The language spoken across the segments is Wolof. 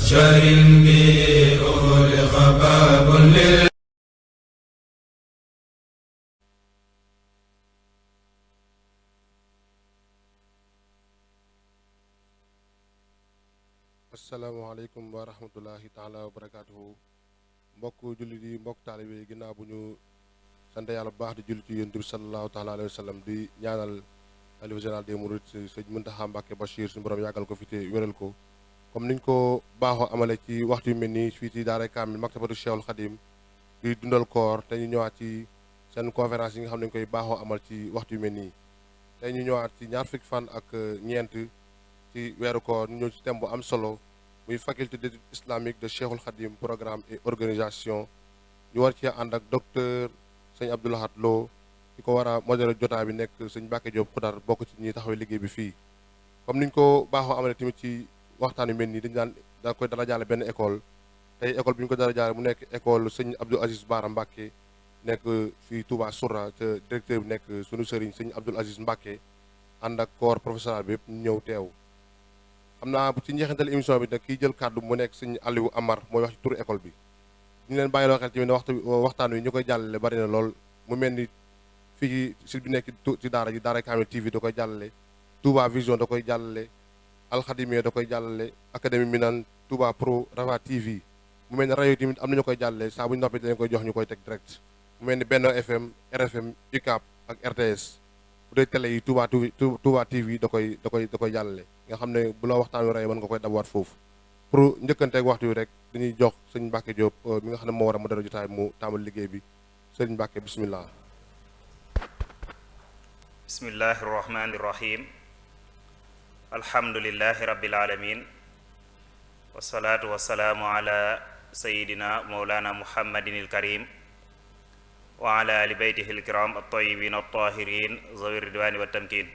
شهر به أغلق باب asalaamaaleykum wa rahmatullahi taala wa barakaatuhu mbokk jullit yi mbokk taalibe yi ginnaaw bu ñu sant yàlla bu baax di jullit ci yonent bi sallallahu taala alayhi wa sallam di ñaanal xalifa général des mourides sëñ Muntaxa Mbàkke Bachir suñu borom yàggal ko fi te wéral ko comme niñ ko baaxoo amale ci waxtu yu mel nii fii ci daara kaamil maktabatu Cheikhul Khadim di dundal koor te ñu ñëwaat ci seen conférence yi nga xam ne ñu koy baaxoo amal ci waxtu yu mel nii tey ñu ñëwaat ci ñaar fukki fan ak ñeent ci weeru koor ñu ñëw ci thème bu am solo muy faculté d'études islamiques de Cheikhul Khadim programme et organisation ñu war ci ànd ak docteur sëñ Abdou Lahad Lo ki ko war a modéré jotaay bi nekk sëñ Mbacke Diop Xudar bokk ci ñi taxawee liggéey bi fii comme niñ ko baaxoo amale tamit ci waxtaan yu mel nii dañu daan da koy dara jaale benn école tey école bi ñu ko dara jaale mu nekk école sëñ Abdou Aziz Bara Mbacke nekk fii Touba Sourah te directeur bi nekk sunu sëriñ sëñ Abdoul Aziz Mbacke ànd ak corps professoral bi yëpp ñu ñëw teew xam naa ci njeexintal émission bi nag kiy jël kàddu mu nekk sëñ Aliou Amar mooy wax ci turu école bi ñu leen bàyyi loo xel tamit ne waxtaan wi ñu koy jàllale bari na lool mu mel ni fii si bi nekk ci daara ji daara Kamil TV da koy jàllale Touba Vision da koy jàllale Alxadimia da koy jàllale Académie Minane Touba Pro Rafa TV mu mel ni rajo tamit am na ñu koy jàllale saa bu ñu noppee dañ koy jox ñu koy teg direct mu mel ni Benno FM RFM UCAB ak RTS bu dee télé yi Touba TV da koy jàllale nga xam ne bu la waxtaan wi rey mën nga koy dabawaat foofu pour njëkkanteeg waxtu wi rek dañuy jox sëñ Mbacke Diop mi nga xam ne moo war a modéré jotaay mu taamal liggéey bi sëñ Mbacke bismillah bismillahi irrahmani irrahim alhamdulilahi rabbil alamin wasalaatu wasalaamu ala sayidina mawlana muhammadin ilkarim wa ala ali beytihi ilkiram altayibin altahirin zawi ridwani wa tamkin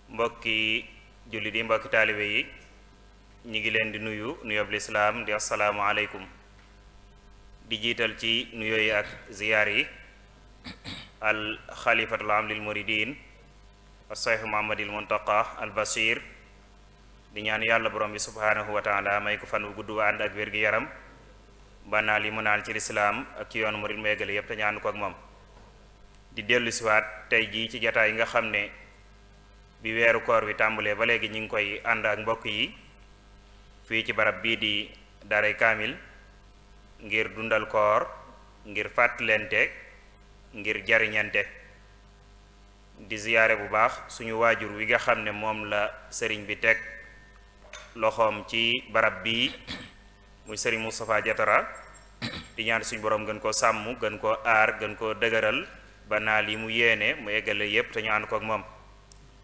mbokki jullit yi mbokki taalibe yi ñi ngi leen di nuyu nuyoob lislaam di assalaamu aleykum di jiital ci nuyoo yi ak ziyaar yi al xalifatul am lil muridin as-Seex Muhammadil Muntaqa al Bashir di ñaan yàlla borom bi subhaanahu wa taala may ko fan wu gudd wa ànd ak wér gi yaram ba naal yi mu naal ci lislaam ak ci yoonu murid méegale yépp te ñaan ko ak moom di dellu siwaat tey jii ci jataay yi nga xam ne bi weeru koor wi tàmbalee ba léegi ñu ngi koy ànd ak mbokk yi fii ci barab bii di daaray kaamil ngir dundal koor ngir fàttalente ngir jariñante di ziyaare bu baax suñu waajur wi nga xam ne moom la sëriñ bi teg loxoom ci barab bii muy sëriñ Moustapha Diatara di ñaan suñu borom gën koo sàmm gën koo aar gën koo dëgëral ba naal yi mu yéene mu eggale yépp te ñu ànd ko ak moom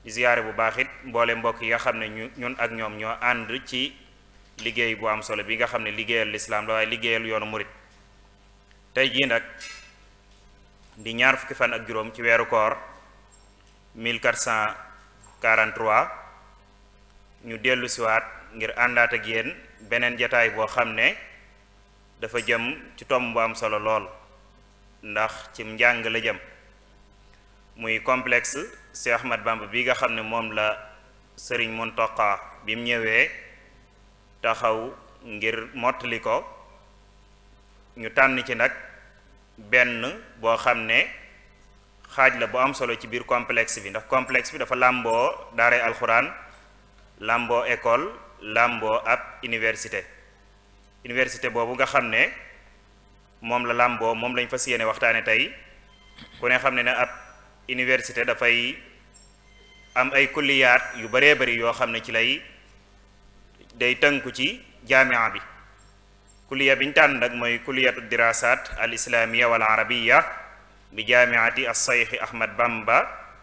di ziyaare bu baax it mboole mbokk yi nga xam ne ñun ak ñoom ñoo ànd ci liggéey bu am solo bi nga xam ne liggéeyal lislaam la waaye liggéeyal yoonu murit tey jii nag di ñaar fukki fan ak juróom ci weeru koor 1443 ñu dellu siwaat ngir àndaat ak yéen beneen jataay boo xam ne dafa jëm ci tomb bu am solo lool ndax ci njàng la jëm muy complexe Cheikh Ahmad Bamba bi nga xam ne moom la sëriñ Muntaqa bi mu ñëwee taxaw ngir mottali ko ñu tànn ci nag benn boo xam ne xaaj la bu am solo ci biir complexe bi ndax complexe bi dafa làmboo daaray alxuraan làmboo école làmboo ab université boobu nga xam ne moom la làmboo moom lañ fas yéene waxtaane tey ku ne xam ne ab université dafay am ay kulliyaat yu baree bari yoo xam ne ci lay day tënku ci jaamia bi kulliya bi ñu tànn nag mooy kulliyatu dirasat al islamiya wal arabiya bi jaamiati as Seex Ahmad Bamba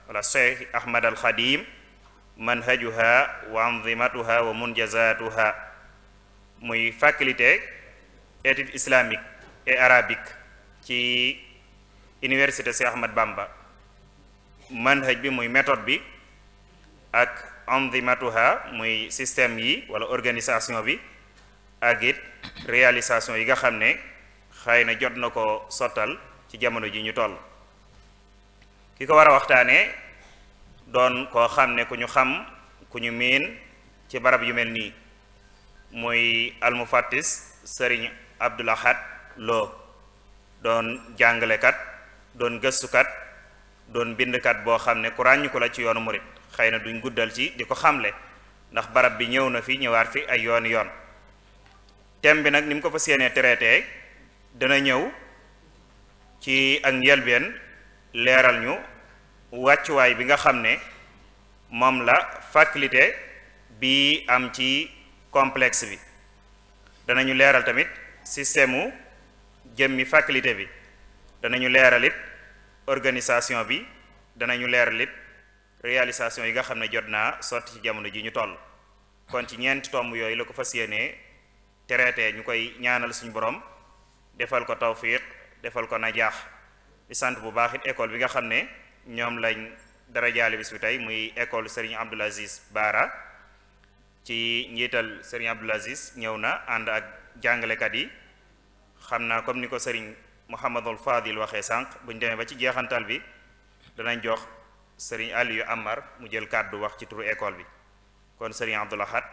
wala Seex Ahmad al Xadim manhajuha wa anzimatuha wa munjazatuha muy faculté études islamiques et arabiques ci université Seex Ahmad Bamba manhaj bi muy méthode bi ak anzimatuha muy système yi wala organisation bi ak it réalisation yi nga xam ne xëy na jot na ko sottal ci jamono ji ñu toll ki ko war a waxtaanee doon koo xam ne ku ñu xam ku ñu miin ci barab yu mel nii muy almufattis sëriñ Abdul Ahad Lo doon jàngalekat doon gëstukat doon bindkat boo xam ne ku ràññiku la ci yoonu murit xëy na duñ guddal ci di ko xamle ndax barab bi ñëw na fi ñëwaat fi ay yoon yoon thème bi nag ni mu ko fas yéenee traité dana ñëw ci ak njëlbeen leeral ñu wàccuwaay bi nga xam ne moom la faculté bi am ci complexe bi danañu leeral tamit système u jëmmi faculté bi danañu leeral it organisation bi danañu leeral it réalisation yi nga xam ne jot naa sotti ci jamono ji ñu toll kon ci ñeenti tomb yooyu la ko fas yéenee traité ñu koy ñaanal suñu borom defal ko tawfiq defal ko najaax di sant bu baax it école bi nga xam ne ñoom lañ dara jaale bis bi tey muy école Serigne Abdoul Aziz Bara ci njiital Serigne Abdoul Aziz ñëw na ànd ak jàngalekat yi xam naa comme ni ko Serigne Mouhamadul Fadil waxee sànq buñ demee ba ci jeexantal bi danañ jox Serigne Aliou Amar mu jël kàddu wax ci turu école bi kon Serigne Abdoul Ahad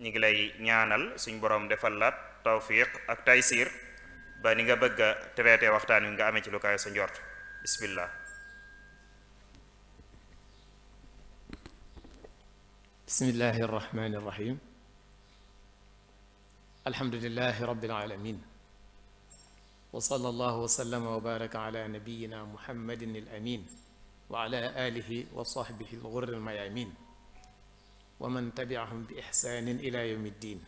ñu ngi lay ñaanal suñ borom defal la tawfiq ak taysir ba ni nga bëgg a traité waxtaan wi nga amee ci lu kaay sa njort bismillah. bismillahi irrahmani irrahim alhamdulilahi rabbil alamin wa sallallahu wa sallama wa baraka ala nabiyina muhammadin al amin wa ala alihi wa sahbihi al ghurri al mayamin wa man tabi'ahum bi ihsanin ila yawmi ddin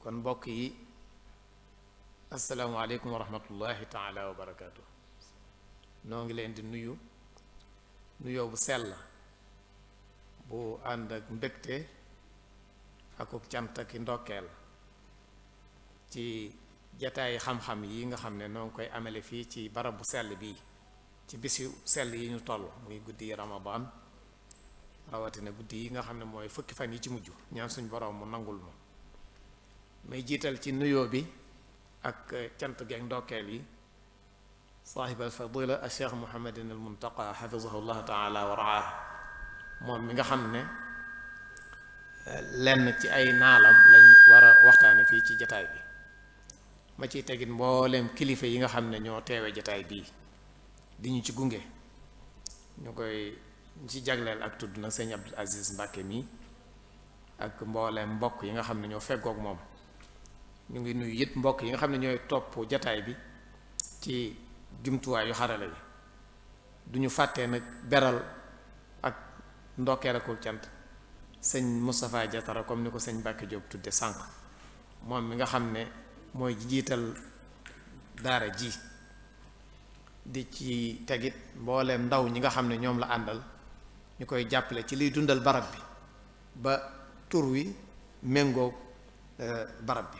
kon mbokk yi assalaamu aleykum wa rahmatullahi taala wa barakaatu noo ngi leen di nuyoo bu sell bu ànd ak mbégte akuk cant ak ndokkeel ci jataay xam-xam yi nga xam ne noo ngi koy amele fii ci barab bu sell bii ci bisi sell yi ñu toll muy guddi yi Ramadan rawatina guddi yi nga xam ne mooy fukki fan yi ci mujj ñaan suñ borom mu nangul ma may jiital ci nuyoo bi ak cant geek ndokkeel yi saaxib al fadila al cheikh Muhammadin al Muntaqa xafizahu llah taala wa raah moom mi nga xam ne lenn ci ay naalam lañ war a waxtaane fii ci jataay bi ma ciy tegit mbooleem kilifa yi nga xam ne ñoo teewe jataay bii di ñu ci gunge ñu koy ci jagleel ak tudd na sëñ Abdul Aziz Mbàkke mi ak mbooleem mbokk yi nga xam ne ñoo feggoog moom ñu ngi nuyu it mbokk yi nga xam ne ñooy topp jataay bi ci jumtuwaayu xarala yi duñu fàttee nag beral ak ndokkeel akul cant sëñ Moustapha Diatara comme ni ko sëñ Mbàkke Jóob tudde sànq moom mi nga xam ne mooy jiital daara ji di ci tegit mbooleem ndaw ñi nga xam ne ñoom la àndal ñu koy jàppale ci liy dundal barab bi ba tur wi méngoog barab bi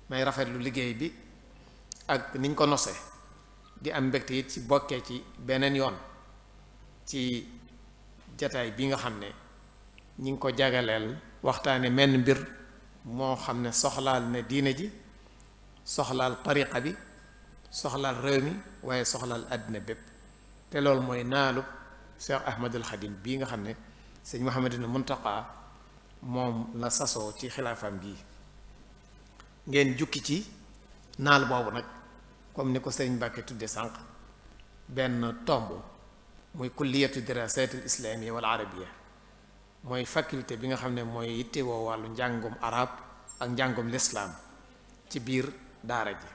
may rafetlu liggéey bi ak niñ ko nosee di am mbégte it ci bokkee ci beneen yoon ci jataay bi nga xam ne ñi ngi ko jagaleel waxtaane menn mbir moo xam ne soxlaal ne diine ji soxlaal tariqa bi soxlaal réew mi waaye soxlaal àddina bépp te loolu mooy naalub Cheikh Ahmadul Xadim bii nga xam ne sëñ Muhammadul Muntaqa moom la sasoo ci xilaafam bii ngeen jukki ci naal boobu nag comme ni ko sëñ Mbàkke tudde sànq benn tomb muy kulliyatu dirasat al islamiyya wal arabiyya mooy faculté bi nga xam ne mooy yittewoo wàllu njàngum arab ak njàngum lislaam ci biir daara ji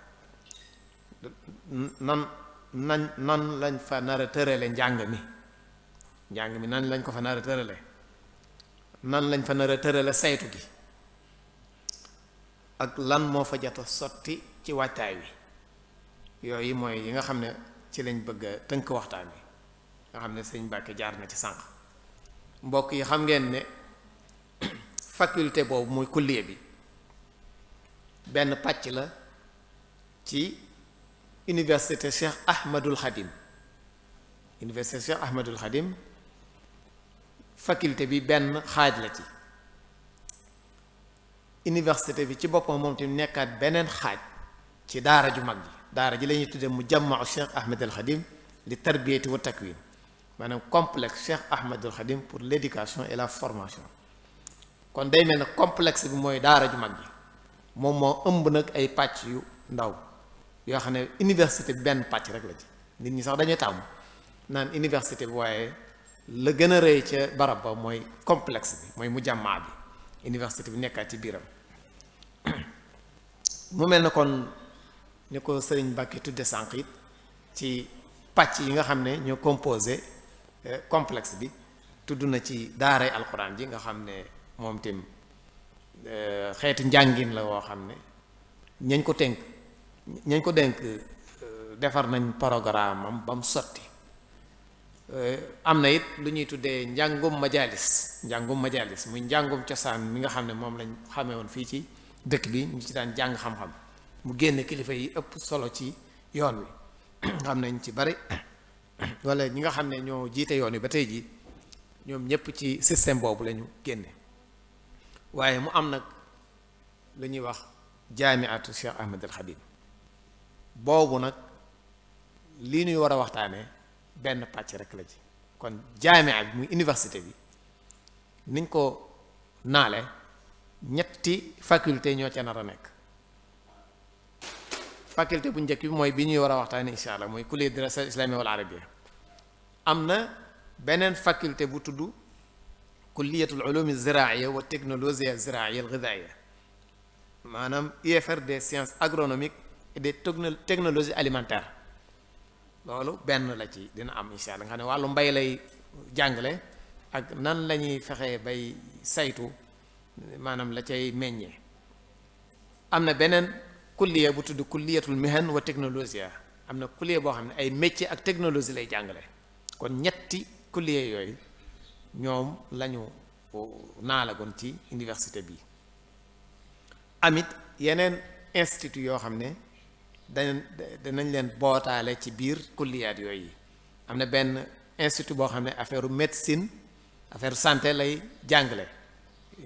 nan lañ fa nar a tërale njàng mi nan lañ ko fa nar a tërale nan lañ fa nar a tërale saytu gi ak lan moo fa jot a sotti ci waajtaay wi yooyu mooy yi nga xam ne ci lañ bëgg a tënk waxtaan wi nga xam ne sëñ Mbàkke jaar na ci sànq mbokk yi xam ngeen ne faculté boobu muy kulliye bi benn pàcc la ci université Cheikh Ahmadul Khadim université Cheikh Ahmadul Khadim faculté bi benn xaaj la ci université bi ci boppam moom tamit nekkaat beneen xaaj ci daara ju mag ji daara ji la ñuy tuddee mu jammau Cheikh Ahmadul Khadim li tarbiyati wa takwin maanaam complexe Cheikh Ahmadul Khadim pour l'éducation et la formation kon day mel ne complexe bi mooy daara ju mag bi moom moo ëmb nag ay pàcc yu ndaw yoo xam ne université bi benn pàcc rek la ci nit ñi sax dañuy tàmm naan université bi waaye la gën a rëy ca barab ba mooy complexe bi mooy mu jàmmaa bi université bi nekkaat ci biiram mu mel ne kon ni ko sëriñ Mbàkke tudde sànq it ci pàcc yi nga xam ne ñoo composé complexe bi tudd na ci daaray alxuraan ji nga xam ne moom tim xeetu njàngin la woo xam ne ñañ ko dénk defar nañ programme am ba mu sotti am na it lu ñuy tuddee njàngum majalis muy njàngum cosaan mi nga xam ne moom lañ xamee woon fii ci dëkk bi ñu ci daan jàng xam-xam mu génne kilifa yi ëpp solo ci yoon wi xam nañ ci bari wala ñi nga xam ne ñoo jiite yoon wi ba tey ji ñoom ñëpp ci système boobu lañu génne waaye mu am nag lu ñuy wax jaamiatu Cheikh Ahmed al Khadim boobu nag lii ñuy war a waxtaanee benn pàcc rek la ci kon jaamia bi muy université bi niñ ko naale ñetti faculté ñoo ca nar a nekk faculté bu njëkk bi mooy bi ñuy war a waxtaanee incha allah mooy kulliyat dirasa islamiyya wal arabiyya am na beneen faculté bu tudd kulliyatul ulum ziraaiya wa technologie ziraaiya al ghidaaiya maanaam UFR des sciences agronomiques et des technologies alimentaires loolu benn la ci dina am incha allah nga xam ne wàllu mbay lay jàngale ak nan la ñuy fexee bay saytu maanaam la cay meññee am na beneen kulliya bu tudd kulliyatul mihan wa technologie am na kulliya boo xam ne ay métier ak technologie lay jàngale kon ñetti kulliya yooyu ñoom lañu naalagoon ci université bi amit yeneen institut yoo xam ne danañ leen bootaale ci biir kulliyaat yooyu am na benn institut boo xam ne affaire médecine affaire santé lay jàngale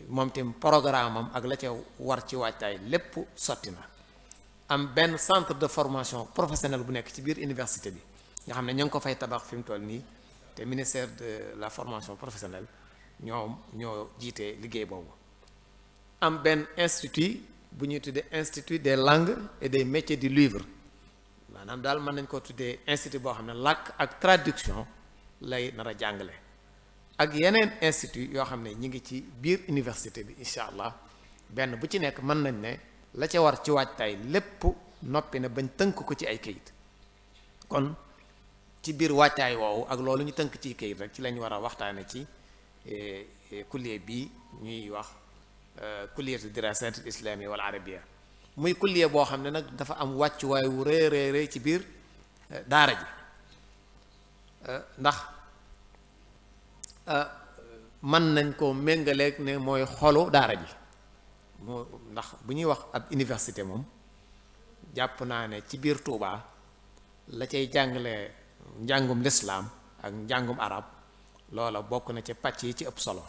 moom tam programme am ak la ca war ci waajtaay lépp sotti na am benn centre de formation professionnelle bu nekk ci biir université bi nga xam ne ña ngi ko fay tabax fi mu toll nii te ministère de la formation professionnelle ñoo jiite liggéey boobu am benn institut bu ñuy tuddee institut des langues et des métiers du livre maanaam daal mën nañ ko tuddee institut boo xam ne làkk ak traduction lay nar a jàngale ak yeneen institut yoo xam ne ñi ngi ci biir université bi incha allah benn bu ci nekk mën nañ ne la ca war ci waajtaay lépp noppi na bañ tënk ko ci ay kayit kon ci biir waajtaay woowu ak loolu ñu tënk ci kayit rek ci lañ war a waxtaane ci kulliye bii ñuy wax kulliyatu dirasat al islamiyya wal arabiyya muy kulliye boo xam ne nag dafa am wàccuwaay wu rëy ci biir daara ji ndax mën nañ ko méngaleeg ne mooy xolu daara ji moo ndax bu ñuy wax ab université moom jàpp naa ne ci biir Touba la cay jàngale njàngum lislaam ak njàngum arab loola bokk na ci pàcc yi ci ëpp solo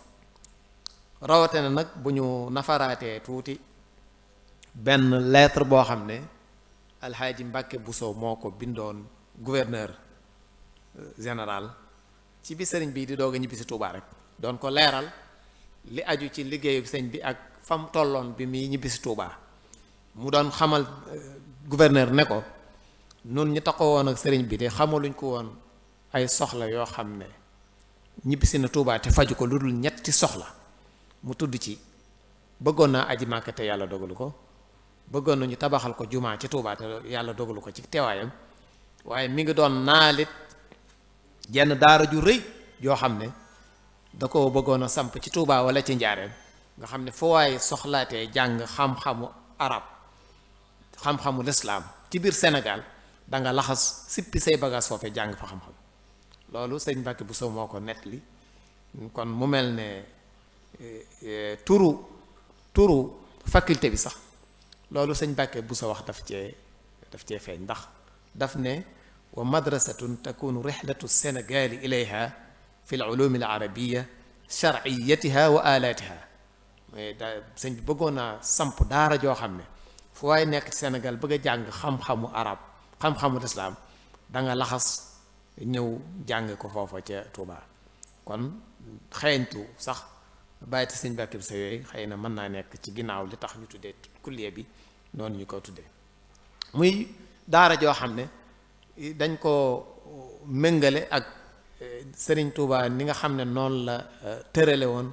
rawatina nag bu ñu nafaraatee tuuti benn lettre boo xam ne alxaaji Mbàkke Buso moo ko bindoon gouverneur général ci bi sëriñ bi di doog a ñibbisi Touba rek doon ko leeral li aju ci liggéeyu sëñ bi ak fam tolloon bi muy ñibbisi Touba mu doon xamal gouverneur ne ko nun ñu taxaw woon ak sëriñ bi te xamaluñ ko woon ay soxla yoo xam ne ñibbisi na Touba te faju ko lu dul ñetti soxla mu tudd ci bëggoon naa aji Màkka te yàlla dogalu ko bëggoon nañu tabaxal ko jumaa ci Touba te yàlla dogalu ko ci teewaayam waaye mi ngi doon naalit jenn daara ju rëy yoo xam ne da ko bëggoon a samp ci Touba wala ci Njaareem nga xam ne foo waaye soxlaatee jàng xam-xamu arab xam-xamu lislaam ci biir Sénégal da nga laxas sippi say bagage foofe jàng fa xam-xam loolu sëñ Mbàkke Buso moo ko nettali kon mu mel ne turu faculté bi sax loolu sëñ Mbàkke Buso wax daf cee feeñ ndax daf ne wa madrasatun takunu rihlatu sénégali ilayha fi l ulumi al arabia shar'iyatiha wa alatiha mais da sëñ bi bëggoon naa samp daara joo xam ne fu waaye nekk ci Sénégal bëgg a jàng xam-xamu arab xam-xamu lislaam da nga laxas ñëw jàng ko foofa ca Touba kon xeeñtu sax bàyyite sëñ Mbàkke Buso yooyu xëy na mën naa nekk ci ginnaaw li tax ñu tuddee kulliya bi noonu ñu ko tuddee muy daara joo xam ne dañ ko méngale ak Sëriñ Tuubaa ni nga xam ne noonu la tërale woon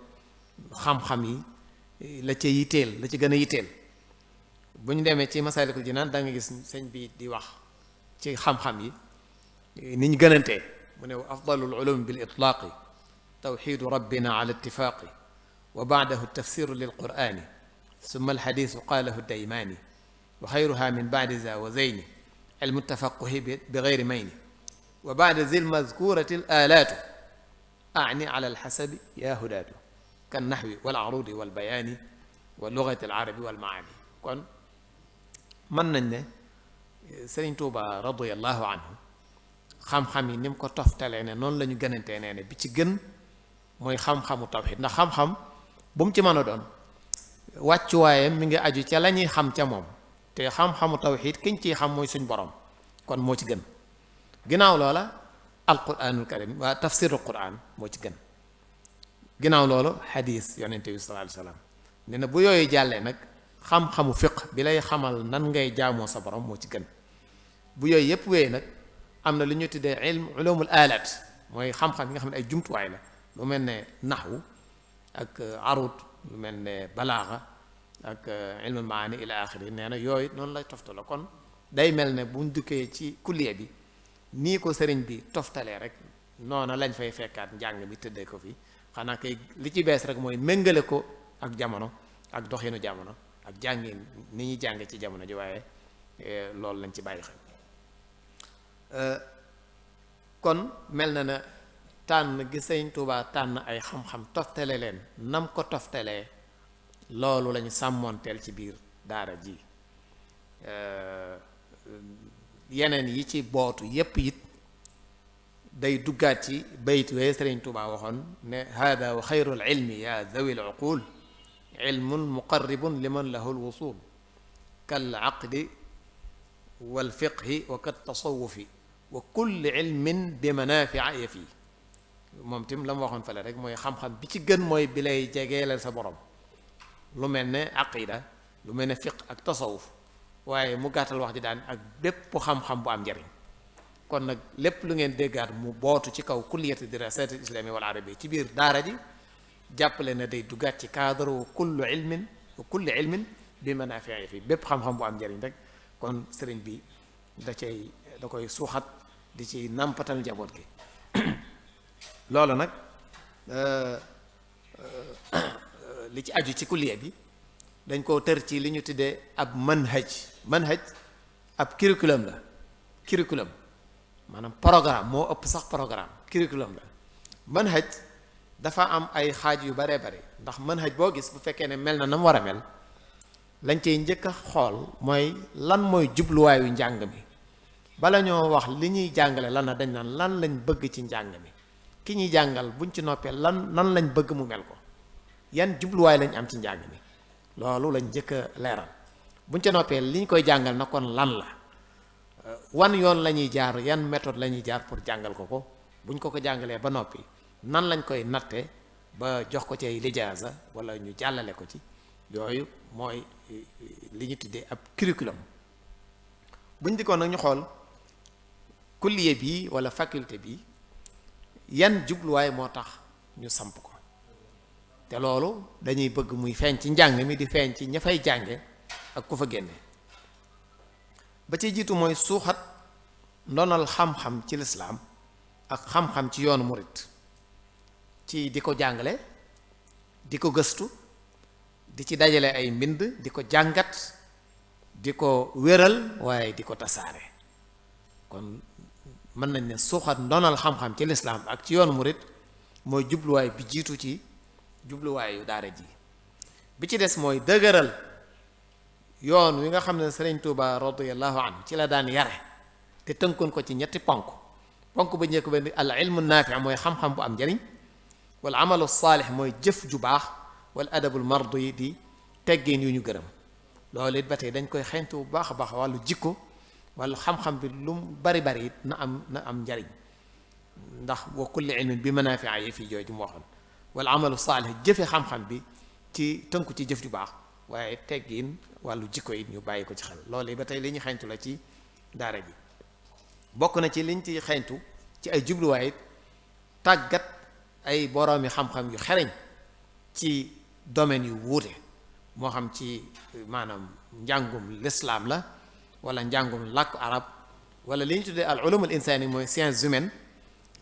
xam-xam yi la ca yitteel la ci gën a yitteel bu ñu demee ci Masaalikul Jinaan da nga gis sëñ bi di wax ci xam-xam yi ni ñu gënantee mu ne afdalul ulum bil itlaaqi tawxidu rabbina ala ittifaaqi wa baadahu tafsiru lil qur'ani summa alxadisu qaalahu daymaani wa xayruha min baadi za wa zeyni ilmu tafaquhi bi gayri mayni wa baada zil mazkurati al alaatu ani ala alxasabi ya hudaatu kan naxwi wal arudi wal bayaani wa lugati al arabi wal maani kon mën nañ ne Sëriñ Tuuba radiyallahu anhu xam-xam yi ni mu ko toftalee ne noonu la ñu gënantee nee ne bi ci gën mooy xam-xamu tawxid ndax xam-xam bu mu ci mën a doon wàccuwaayam mi ngi aju ca la ñuy xam ca moom te xam-xamu tawxid kiñ ciy xam mooy suñ borom kon moo ci gën ginnaaw loola alquranul karim waa tafsirul quran moo ci gën ginnaaw loolu xadiis yonente bi sallallahu alayhi wasallam ne na bu yooyu jàllee nag xam-xamu fiq bi lay xamal nan ngay jaamoo sa borom moo ci gën bu yooyu yépp wéyee nag am na lu ñu tuddee ilm ulumul alat mooy xam-xam yi nga xam ne ay jumtuwaay la lu mel ne naxwu ak arut lu mel ne balaaxa ak ilmul maani ila axiri nee na yooyu noonu lay toftala kon day mel ne buñ dukkee ci kulliya bi nii ko sëriñ bi toftalee rek noona lañ fay fekkaat njàng mi tëddee ko fi xanaa kay li ci bees rek mooy méngale ko ak jamono ak doxinu jamono ak jàngin ni ñuy jànge ci jamono ji waaye loolu lañ ci bàyyi xel kon mel na na tànn gi Sëriñ Tuubaa tànn ay xam-xam toftale leen nam ko toftalee loolu lañu sàmmoonteel ci biir daara ji yeneen yi ci bootu yépp it day duggaat ci bayt wee Sëriñ Tuubaa waxoon ne hada wa xayrul ilmi ya dhawi al uqul ilmun muqarribun liman lahu al wusul kal aqdi wal fiqhi wa kat tasawufi wa kulli ilmin bi manafia ya fii moom tim la mu waxoon fale rek mooy xam-xam bi ci gën mooy bi lay jegeelal sa borom lu mel ne aqida lu mel ne fiq ak tasawuf waaye mu gàttal wax ji daan ak bépp xam-xam bu am njariñ kon nag lépp lu ngeen déggaat mu bootu ci kaw kulliyati dirasat al islami wal arabi ci biir daara ji jàppale na day duggaat ci cadre wa kulli ilmin bi manafia fii bépp xam-xam bu am njariñ rek kon sëriñ bi da koy suuxat di ci nampatal njaboot gi loolu nag li ci aju ci kulliya bi dañ koo tër ci li ñu tuddee ab manhaj ab curriculum la maanaam programme moo ëpp sax programme curriculum la manhaj dafa am ay xaaj yu baree bare ndax manhaj boo gis bu fekkee ne mel na na mu war a mel lañ cey njëkk a xool mooy lan mooy jubluwaayu njàng mi bala ñoo wax li ñuy jàngale lan na dañ naan lan lañ bëgg ci njàng mi ki ñuy jàngal buñ ci noppee nan lañ bëgg mu mel ko yan jubluwaay lañ am ci njàng mi loolu lañ njëkk a leeral buñ ci noppee li ñu koy jàngal na kon lan la wan yoon la ñuy jaar yan méthode la ñuy jaar pour jàngal ko buñ ko jàngalee ba noppi nan lañ koy natte ba jox ko ci lijaasa wala ñu jàllale ko ci yooyu mooy li ñu tuddee ab curriculum buñ dikkoon nag ñu xool kulliye bi wala faculté bi yan jubluwaay moo tax ñu samp ko te loolu dañuy bëgg muy feeñ ci njàng mi di feeñ ci ña fay jànge ak ku fa génne ba ci jiitu mooy suuxat ndonal xam-xam ci lislaam ak xam-xam ci yoonu murit ci di ko jàngale di ko gëstu di ci dajale ay mbind di ko jàngat di ko wéral waaye di ko tasaare kon mën nañ ne suuxat ndonal xam-xam ci lislaam ak ci yoonu murit mooy jubluwaay bi jiitu ci jubluwaayu daara ji bi ci des mooy dëgëral yoon wi nga xam ne Sëriñ Tuuba radiyallahu anhu ci la daan yare te tënkoon ko ci ñetti ponk ba njëkk ba ni al ilmu naafi mooy xam-xam bu am njariñ wal amalu saalix mooy jëf ju baax wal adabul mardu yi di teggeen yu ñu gërëm loolu it ba tey dañ koy xeeñtu bu baax a baax wàllu jikko wàllu xam-xam bi lu bari it na am njariñ ndax wa kulli ilmin bi manafia yi fii jooju mu waxoon wala amalu saalih jëfe xam-xam bi ci tënku ci jëf ju baax waaye teggin wàllu jikko yi ñu bàyyi ko ci xel loolu ba tey li ñu xeeñtu la ci daara ji bokk na ci liñ ci xeeñtu ci ay jubluwaay tàggat ay boroomi xam-xam yu xereñ ci domaine yu wuute moo xam ci maanaam njàngum lislaam la wala njàngum làkku arab wala li ñu tuddee al ulum al insani mooy sciences humaines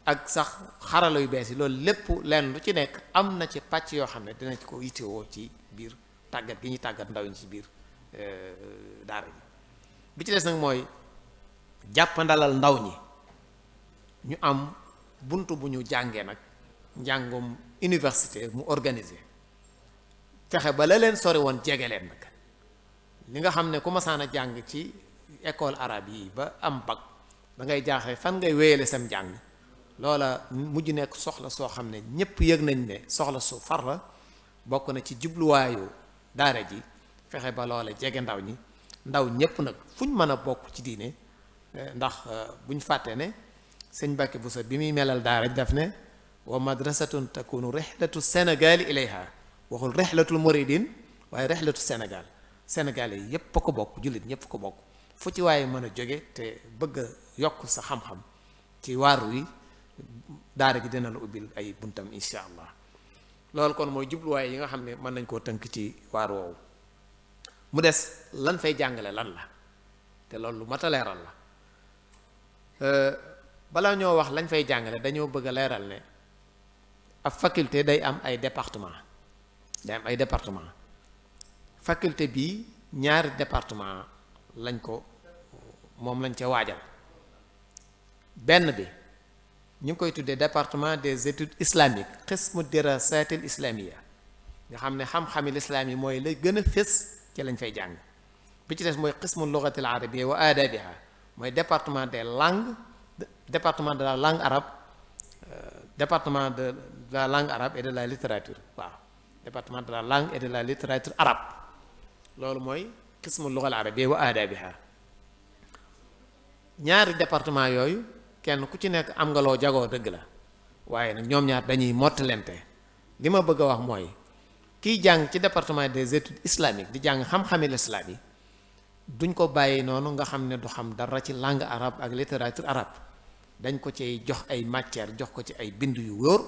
ak sax xarala yu bees yi loolu lépp lenn lu ci nekk am na ci pàcc yoo xam ne dina ci ko yittewoo ci biir tàggat gi ñuy tàggat ndaw ñi ci biir daara ji bi ci des nag mooy jàppandalal ndaw ñi ñu am bunt bu ñu jàngee nag njàngum université mu organisé fexe ba la leen sori woon jege leen nag li nga xam ne ku masaan a jàng ci école arabe yi ba am bac da ngay jaaxle fan ngay wéyale sam njàng loola mujj nekk soxla soo xam ne ñëpp yëg nañ ne soxla su far la bokk na ci jubluwaayu daara ji fexe ba loola jege ndaw ñi ndaw ñëpp nag fuñ mën a bokk ci diine ndax buñ fàtte ne sëñ Mbàkke Buso bi muy melal daara ji daf ne wa madrasatun takunu rihlatu sénégali ilayha waxul rihlatul muridin waaye rihlatu sénégal sénégal yi yépp a ko bokk jullit ñëpp ko bokk fu ci waaye mën a jóge te bëgg a yokk sa xam-xam ci waar wi daara gi dina la ubbil ay buntam insha allah loolu kon mooy jubluwaay yi nga xam ne mën nañ koo tënk ci waar woowu mu des lan fay jàngale lan la te loolu lu mat a leeral la balaa ñoo wax lañ fay jàngale dañoo bëgg a leeral ne ab faculté day am ay département faculté bii ñaari département lañ ko moom lañ ca waajal benn bi ñu ngi koy tuddee département des études islamiques qismu dirasatil islamia nga xam ne xam-xami lislaam yi mooy lay gën a fés ci lañ fay jàng bi ci des mooy qismu lugatil arabia wa adabiha mooy département des langues département de la langue arabe département de la langue arabe et de la littérature waaw département de la langue et de la littérature arabe loolu mooy qismu lugal arabia wa adabiha ñaari département yooyu kenn ku ci nekk am nga loo jagoo dëgg la waaye nag ñoom ñaar dañuy mottalente li ma bëgg a wax mooy kiy jàng ci département des études islamiques di jàng xam-xami l'islam yi duñ ko bàyyi noonu nga xam ne du xam dara ci langue arabe ak littérature arabe dañ ko ciy jox ay matière jox ko ci ay bind yu wóor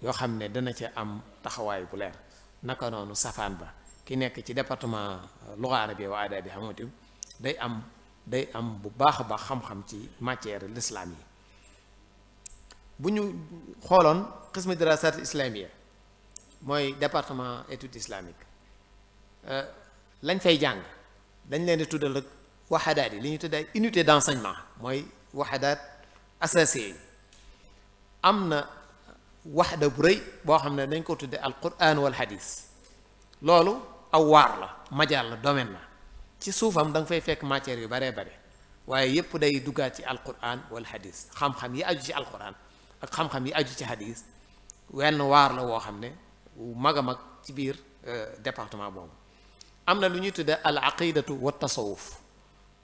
yoo xam ne dana ci am taxawaay bu leer naka noonu safaan ba ki nekk ci département lugha arabiyya wa adabi xamatim day am bu baax a baax xam-xam ci matière l'islam yi bu ñu xooloon qismu dirasat islamiyya mooy département études islamiques lañ fay jàng dañ leen di tuddal rek waxadaat yi li ñuy tuddee unité d'enseignement mooy waxadaat associé yi am na waxda bu rëy boo xam ne dañ ko tuddee al quran wal hadis loolu aw waar la majaal la domaine la ci suufam da nga fay fekk matière yu baree bare waaye yépp day duggaat ci al quran wal hadis xam-xam yi aju ci al quran ak xam-xam yi aju ci hadis wenn waar la woo xam ne mag a mag ci biir département boobu am na lu ñuy tuddee al aqidatu wa tasawuf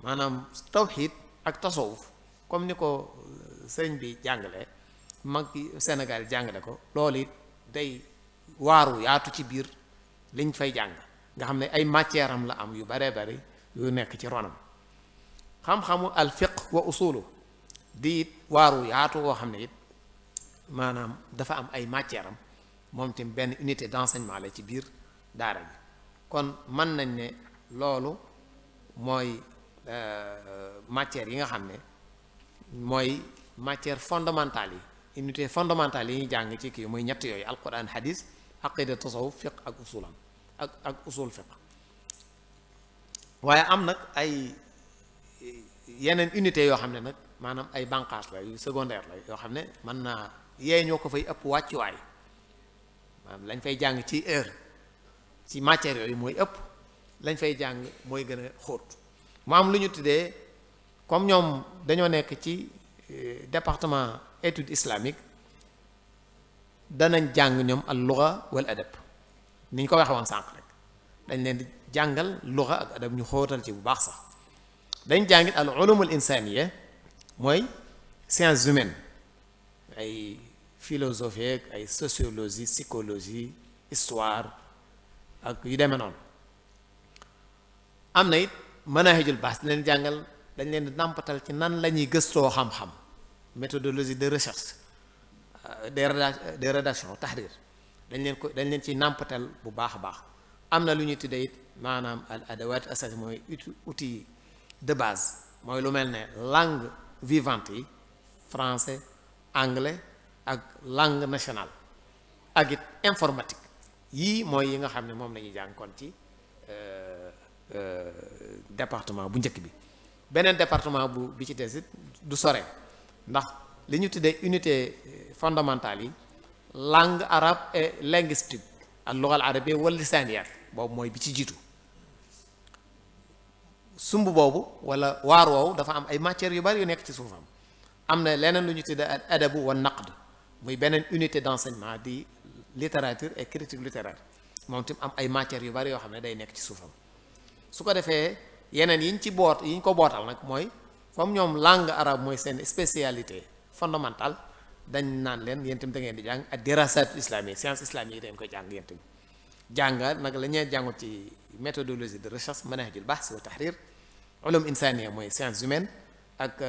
maanaam tawxid ak tasawuf comme ni ko sëriñ bi jàngale mag Sénégal jàngale ko loolu it day waaru yaatu ci biir liñ fay jàng nga xam ne ay matière am la am yu baree bari yu nekk ci ronam xam-xamu al fiqh wa usulu di it waaru yaatu woo xam ne it maanaam dafa am ay matière am moom tamit benn unité d'enseignement la ci biir daara ji kon mën nañ ne loolu mooy matière yi nga xam ne mooy matière fondamentale yi unité fondamentale yi ñuy jàng ci kii mooy ñett yooyu alquran hadis aqida tasawuf fiqh ak usulam ak usul fiqh waaye am nag ay yeneen unité yoo xam ne nag maanaam ay banqaas la yu secondaire la yoo xam ne mën naa yee ñoo ko fay ëpp wàccuwaay maanaam lañ fay jàng ci heure ci matière yooyu mooy ëpp lañ fay jàng mooy gën a xóot mu am lu ñu tuddee comme ñoom dañoo nekk ci département étude islamique danañ jàng ñoom al lugha wal adab ni ñu ko waxee woon sànq rek dañ leen di jàngal lugha ak adab ñu xóotal ci bu baax sax dañ jàngit al ulum al insaniya mooy sciences humaines ay philosophie ak ay sociologie, psychologie, histoire ak yu demee noonu. am na it manahijul bahs leen jàngal, dañ leen di nàmpatal ci nan la ñuy gëstoo xam-xam, méthodologie de recherche, de rédaction tahrir, dañ leen ci nàmpatal bu baax a baax. am na lu ñuy tuddee it maanaam al adawat asasi, mooy outil de base, mooy lu mel ne langue vivante yi, français, anglais ak langue nationale, ak it informatique. yii mooy yi nga xam ne moom lañuy jàng kon ci département bu njëkk bi. beneen département bi ci des it du sore, ndax li ñu tuddee unité fondamentale yi, langue arabe et linguistique, al lugha al arabiyya wal lisaniyat, boobu mooy bi ci jiitu. sumb boobu wala waar woowu dafa am ay matières yu bari yu nekk ci suufam. am na leneen lu ñu tuddee al adabu wa naqd, muy beneen unité d'enseignement di littérature et critique littéraire, moom tim am ay matières yu bari yoo xam ne day nekk ci suufam. su ko defee yeneen yiñ ci boot yiñ ko bootal nag mooy comme ñoom langue arabe mooy seen spécialité fondamentale, dañ naan leen yéen tamit da ngeen di jàng ak dirasat islamique, science islamique yi dañ koy jàng yéen tamit. jàngal nag la ñuy jàngut ci méthodologie de recherche, manhajul bahs wa tahrir, ulum insaniya mooy sciences humaines, ak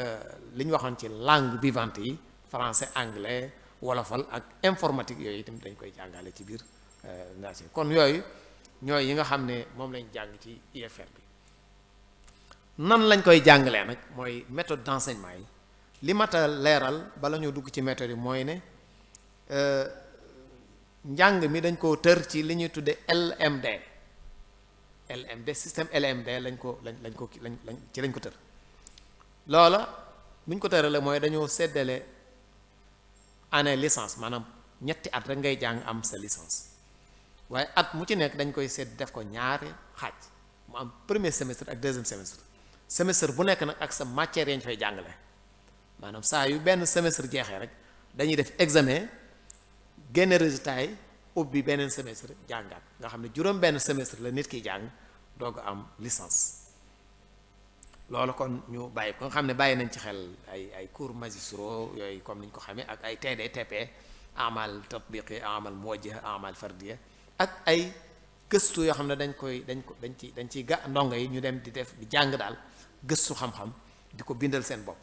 li ñu waxoon ci langue vivante yi, français, anglais, wolofal ak informatique, yooyu itam dañ koy jàngale ci biir ndax kon yooyu ñooy yi nga xam ne moom lañ jàng ci UFR bi. nan lañ koy jàngalee nag mooy méthode d'enseignement yi. li mat a leeral bala ñoo dugg ci méthode yi mooy ne njàng mi dañ koo tër ci li ñuy tudde LMD système LMD lañ ko tër. loola buñ ko tëralee mooy dañoo séddale année licence, maanaam ñetti at rek ngay jàng am sa licence, waaye at mu ci nekk dañ koy sédd def ko ñaari xaaj, mu am premier semestre ak deuxième semestre. semestre bu nekk nag ak sa matière yañ fay jàngale, maanaam saa yu benn semestre jeexee rek dañuy def examen, génne résultat yi, ubbi beneen semestre jàngaat, nga xam ne juróom benn semestre la nit kiy jàng doog a am licence. loolu kon ñu bàyyi ko nga xam ne bàyyi nañ ci xel ay cours magistraux yooyu comme niñ ko xamee, ak ay TDTP, amal tatbiqi, amal muwajjah, amal fardiya, ak ay gëstu yoo xam ne dañ ciy ndongo yi ñu dem di def di jàng daal gëstu xam-xam, di ko bindal seen bopp.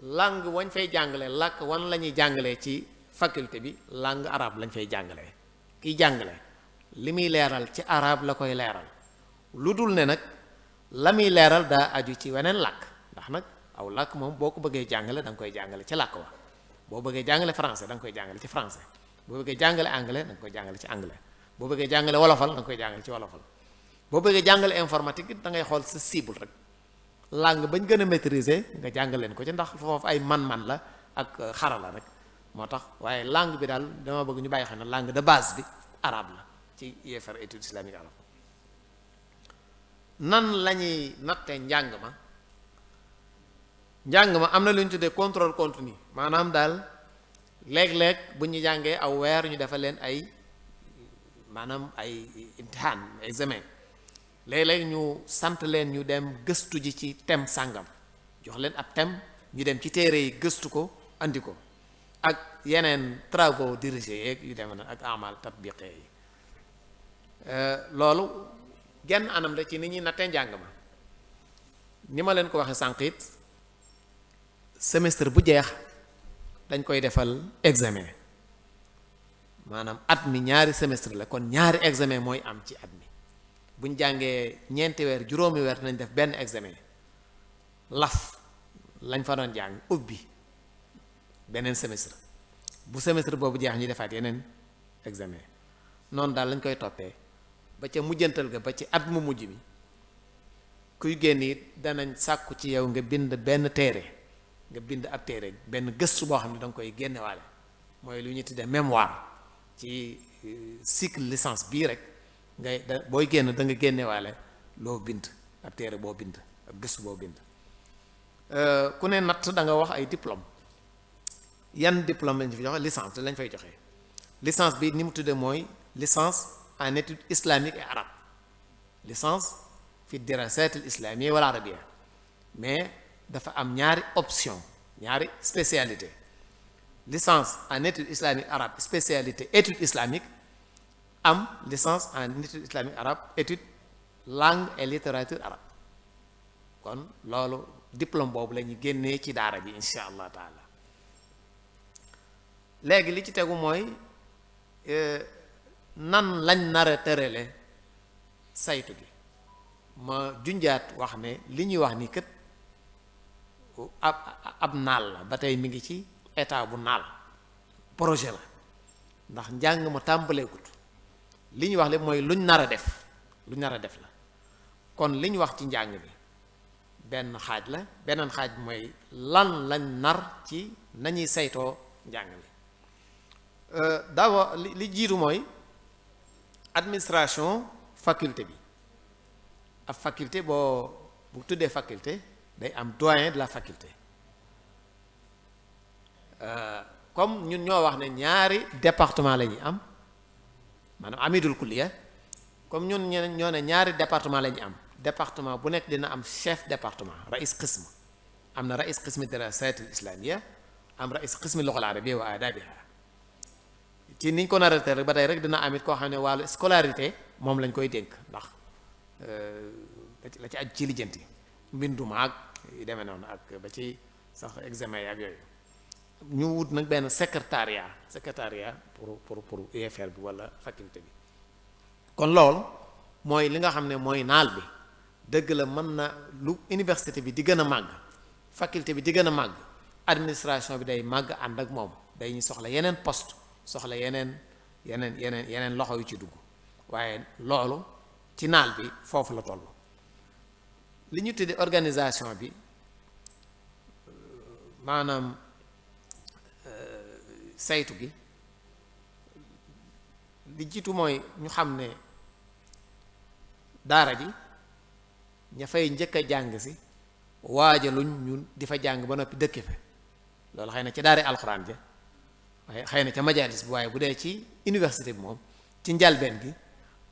langue wañ fay jàngale, làkk wan la ñuy jàngalee ci faculté bi, langue arabe lañ fay jàngalee. kiy jàngale li muy leeral ci arabe la koy leeral, lu dul ne nag la muy leeral daa aju ci weneen làkk, ndax nag aw làkk moom boo ko bëggee jàngale da nga koy jàngale ci làkk wa. boo bëggee jàngale français da nga koy jàngale ci français, boo bëggee jàngale anglais da nga koy jàngale ci anglais, boo bëggee jàngale wolofal da nga koy jàngale ci wolofal, boo bëggee jàngale informatique da ngay xool sa cible rek, langue bañ gën a maîtriser nga jàngal leen ko ci, ndax foofu ay man-man la ak xarala rek moo tax. waaye langue bi daal dama bëgg ñu bàyyi xel ne langue de base bi arabe la ci UFR étude islamique arabe. nan la ñuy nattee njàng ma am na lu ñu tuddee contrôle continu, maanaam daal léeg-léeg bu ñu jàngee aw weer ñu defal leen ay maanaam ay imtihaan examen, léeg-léeg ñu sant leen ñu dem gëstu ji ci thème sàngam, jox leen ab thème ñu dem ci téere yi gëstu ko andi ko, ak yeneen travaux dirigés yeeg yu demee ak amal tatbiqe yi. loolu genn anam la ci nit ñi nattee njàng ma. ni ma leen ko waxee sànq it semestre bu jeex dañ koy defal examen, maanaam at mi ñaari semestre la, kon ñaari examen mooy am ci at mi. buñ jàngee ñeenti weer juróomi weer nañ def benn examen, laf lañ fa doon jàng ubbi beneen semestre, bu semestre boobu jeex ñu defaat yeneen examen. noonu daal lañ koy toppee ba ca mujjantal ga, ba ci at mu mujj mi. kuy génn it danañ sàkku ci yow nga bind benn téere, nga bind ab téere, benn gëstu boo xam ne da nga koy génnewaale, mooy lu ñu tuddee mémoire ci cycle licence bii rek. booy génn da nga génnewaale loo bind, ab téere boo bind, ab gëstu boo bind. ku ne natt da nga wax ay diplôme. yan diplôme lañ fi joxe? licence lañ fay joxe. licence bi ni mu tuddee mooy licence en études islamiques et arabes, licence fi dirasat al islamiyya wal arabiyya, mais dafa am ñaari option, ñaari spécialité. licence en études islamiques arabes spécialité études islamiques am licence en études islamiques arabes études langue et littérature arabe kon loolu diplôme boobu la ñu génnee ci daara ji insha allah taala léegi li ci tegu mooy nan lañ nar a tërale saytu gi ma junjaat wax ne li ñuy wax ni kët ab naal la ba tey mi ngi ci état bu naal projet la ndax njàng ma tàmbaleekut li ñuy wax lépp mooy luñ nar a def la kon li ñu wax ci njàng bi benn xaaj la beneen xaaj bi mooy lan lañ nar ci nañuy saytoo njàng mi d'abord li jiitu mooy administration faculté bi ab faculté boo bu tuddee faculté day am doyen de la faculté comme ñun ñoo wax ne ñaari département la ñuy am maanaam amidul kulliya comme ñun ñoo ne ñaari département la ñuy am département bu nekk dina am chef département rais qism am na rais qismi dirasat al islamia am rais qismi lughal arabiyya wa adabiha ci niñ ko narate rek ba tey rek dina am it koo xam ne wàllu scolarité moom lañ koy dénk ndax la ci aju ci lijjanti mbindu maag yu demee noonu ak ba ci sax examen ak yooyu ñu wut nag benn secrétariat pour UFR bi wala faculté bi kon loolu mooy li nga xam ne mooy naal bi dëgg la mën na lu université bi di gën a màgg faculté bi di gën a màgg administration bi day màgg ànd ak moom day ñu soxla yeneen poste soxla yeneen loxo yu ci dugg waaye loolu ci naal bi foofu la toll li ñu tuddee organisation bi maanaam saytu gi li jiitu mooy ñu xam ne daara ji ña fay njëkk a jàng si waajaluñ ñu di fa jàng ba noppi dëkke fa loolu xëy na ci daara alxuraan ja waaye xëy na ca majalis bi waaye bu dee ci université bi moom ci njalbeen gi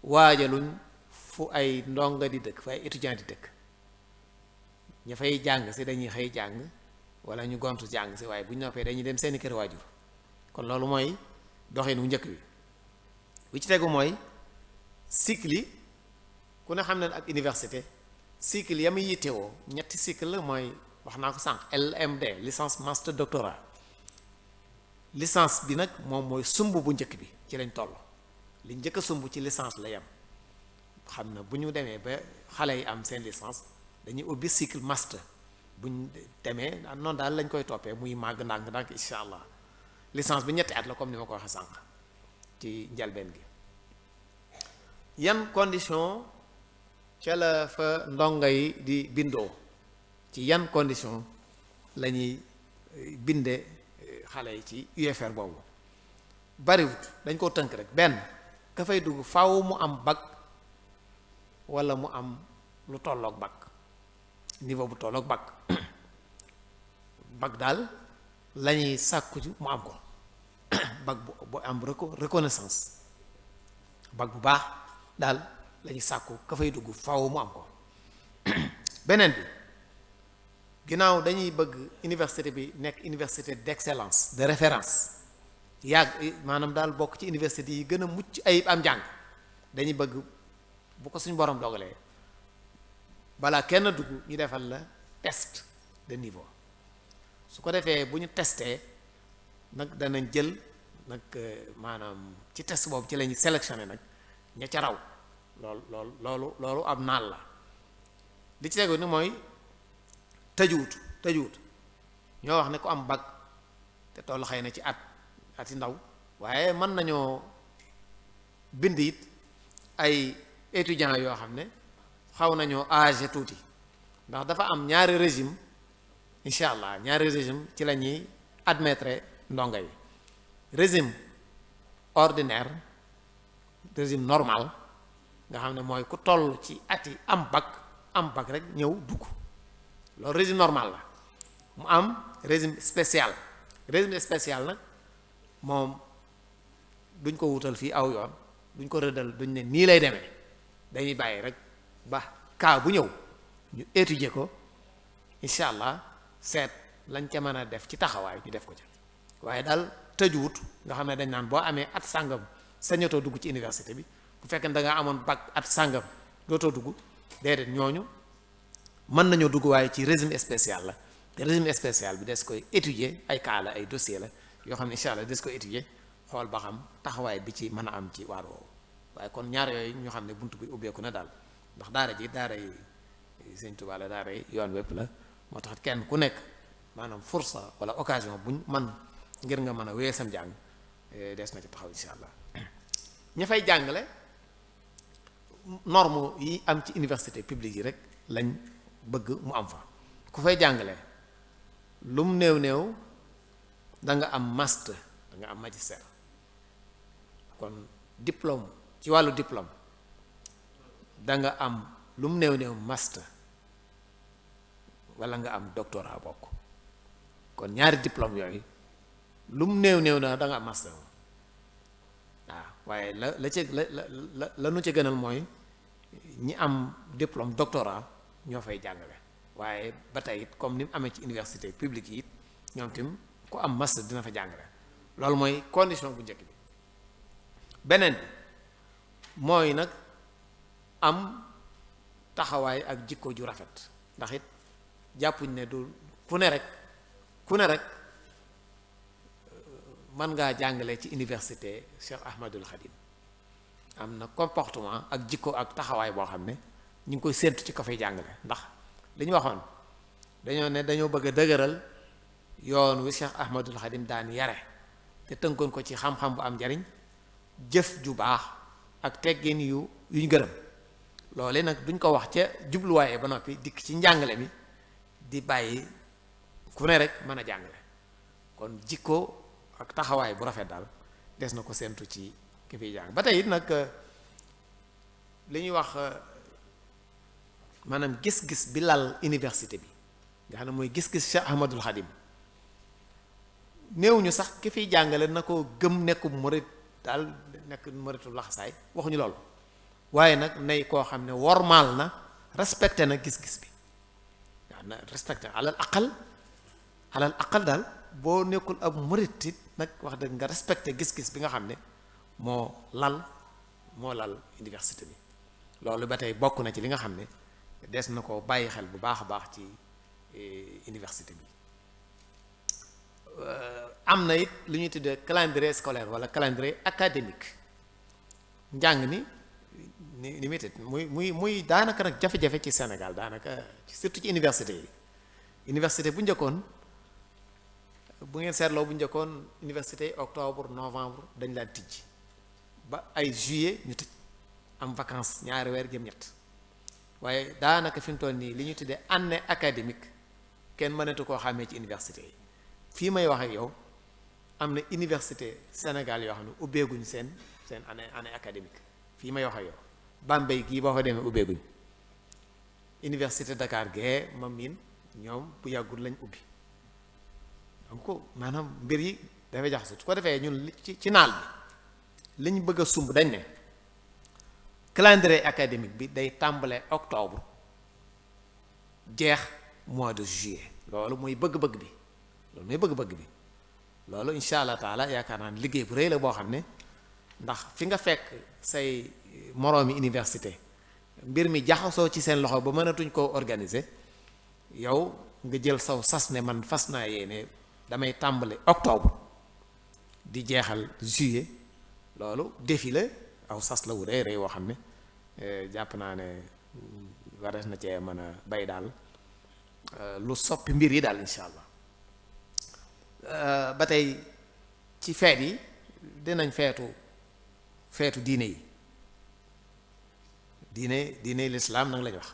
waajaluñ fu ay ndonga di dëkk fu ay étudiant di dëkk ña fay jàng si dañuy xëy jàng wala ñu gontu jàng si waaye bu ñu noppee dañuy dem seeni kër waajur kon loolu mooy doxin wu njëkk bi bu ci tegu mooy cycle yi ku ne xam ne ak université cycle ya muy yittewoo ñetti cycle la mooy wax naa ko sànq LMD licence master doctorat licence bi nag moom mooy sumb bu njëkk bi ci lañ toll li njëkk a sumb ci licence la yem xam na bu ñu demee ba xale yi am seen licence dañuy ubbi cycle master bu ñu demee noonu daal lañ koy toppee muy màgg ndànk incha allah licence bi ñetti at la comme ni ma ko waxee sànq ci njalbeen gi yan condition ca la fa ndongo yi di bindoo ci yan condition la ñuy binde xale yi ci UFR boobu bariwut dañ koo tënk rek benn ka fay dugg faw mu am bac wala mu am lu tolloog bac niveau bu tolloog bac bac daal la ñuy sàkku ci mu am ko bac bu am reconnaissance bac bu baax daal la ñuy sàkku ka fay dugg faw mu am ko beneen bi ginnaaw dañuy bëgg université bi nekk université d'excellence de référence yàgg maanaam daal bokk ci université yi gën a mucc ayib am njàng dañuy bëgg bu ko suñ borom dogalee balaa kenn dugg ñu defal la test de niveau su ko defee bu ñu testee nag danañ jël nag maanaam ci test boobu ci la ñuy sélectionné nag ña ca raw loolu ab naal la li ci tegu ni mooy tëjuwut ñoo wax ne ku am bac te toll xëy na ci ati ndaw waaye mën nañoo bind it ay étudiants yoo xam ne xaw nañoo âgé tuuti ndax dafa am ñaari régime incha allah ñaari régime ci la ñuy admettre ndongo yi régime ordinaire régime normal nga xam ne mooy ku toll ci ati am bac rek ñëw dugg loolu régime normal la mu am régime spécial nag moom duñ ko wutal fii aw yoon duñ ko rëddal duñ ne nii lay demee dañuy bàyyi rek ba cas bu ñëw ñu étudier ko incha allah seet lañ ca mën a def ci taxawaay ñu def ko ca waaye daal tëjuwut nga xam ne dañ naan boo amee at sàngam sañatoo dugg ci université bi bu fekkee da nga amoon bac at sàngam dootoo dugg déedéet ñooñu mën nañoo dugg waaye ci régime spécial la te régime spécial bi des koy étudier ay cas la ay dossier la yoo xam ne incha allah des koy étudier xool ba xam taxawaay bi ci mën a am ci waar woowu waaye kon ñaar yooyu ñu xam ne bunt bi ubbeeku na daal ndax daara ji daara yi Sëñ Tuubaa la daara yi yoon wépp la moo tax kenn ku nekk maanaam fursa wala occasion buñ man ngir nga mën a wéyee sam jàng des na ci taxaw incha allah ña fay jàngale norme yi am ci université publique yi rek lañ bëgg mu am fa ku fay jàngale lum néew da nga am master da nga am magistère kon diplôme ci wàllu diplôme da nga am lum néew master wala nga am doctorat bokk kon ñaari diplôme yooyu lum néew da nga am master waaw waaye la ci la nu ci gënal mooy ñi am diplôme doctorat ñoo fay jàngale waaye ba tey it comme ni mu amee ci université publique yi it ñoom tim ku am master dina fa jàngale loolu mooy condition bu njëkk bi beneen bi mooy nag am taxawaay ak jikko ju rafet ndax it jàppuñ ne du ku ne rek mën ngaa jàngale ci université Cheikh Ahmadul Khadim am na comportement ak jikko ak taxawaay boo xam ne ñu ngi koy séentu ci ko fay jàngale ndax li ñu waxoon dañoo bëgg a dëgëral yoon wi Cheikh Ahmadul Khadim daan yare te tënkoon ko ci xam-xam bu am njariñ jëf ju baax ak teggin yuñ gërëm loole nag duñ ko wax ca jubluwaaye ba noppi dikk ci njàngale mi di bàyyi ku ne rek mën a jàngale kon jikko ak taxawaay bu rafet daal des na ko séentu ci ki fiy jàng ba tey it nag li ñuy wax maanaam gis-gis bi lal université bi nga xam ne mooy gis-gis Cheikh Ahmadul Khadim néew ñu sax ki fiy jàngale na ko gëm nekku murit daal nekk muritu laxasaay waxuñu loolu waaye nag nay koo xam ne wormaal na respecté na gis-gis bi waaw na respecté alal aqal daal boo nekkul ab murit it nag wax dëgg nga respecté gis-gis bi nga xam ne moo lal université bi loolu ba tey bokk na ci li nga xam ne des na ko bàyyi xel bu baax a baax ci université bi am na it lu ñuy tuddee calendrier scolaire wala calendrier académique njàng ni métti muy daanaka nag jafe-jafe ci Sénégal daanaka surtout ci université bu njëkkoon bu ngeen seetloo bu njëkkoon université octobre novembre dañ daan tijji ba ay juillet ñu tëj am vacances ñaari weer jëm ñett waaye daanaka fi mu toll nii li ñu tuddee année académique kenn mënatu koo xàmmee ci université yi fii may wax ak yow am na université Sénégal yoo xam ne ubbeeguñ seen année académique fii may wax ak yow Bambey gii boo fa demee ubbeeguñ université Dakar gee ma miin ñoom bu yàggul lañ ubbi donc maanaam mbir yi dafay jaxasoo su ko defee ñun ci naal bi li ñu bëgg a sumb dañ ne calendrier académique bi day tàmbalee octobre jeex mois de juillet loolu mooy bëgg-bëgg bi loolu incha allah taala yaakaar naa ne liggéey bu rëy la boo xam ne ndax fi nga fekk say moroomi université mbir mi jaxasoo ci seen loxo ba mënatuñ koo organiser yow nga jël saw sas ne man fas naa yéene damay tàmbali octobre di jeexal juillet loolu défi la aw sas la wu rëy rëy woo xam ne jàpp naa ne warees na cee mën a bay daal lu soppi mbir yi daal incha allah ba tey ci feet yi dinañ feetu diine lislaam nag lañ wax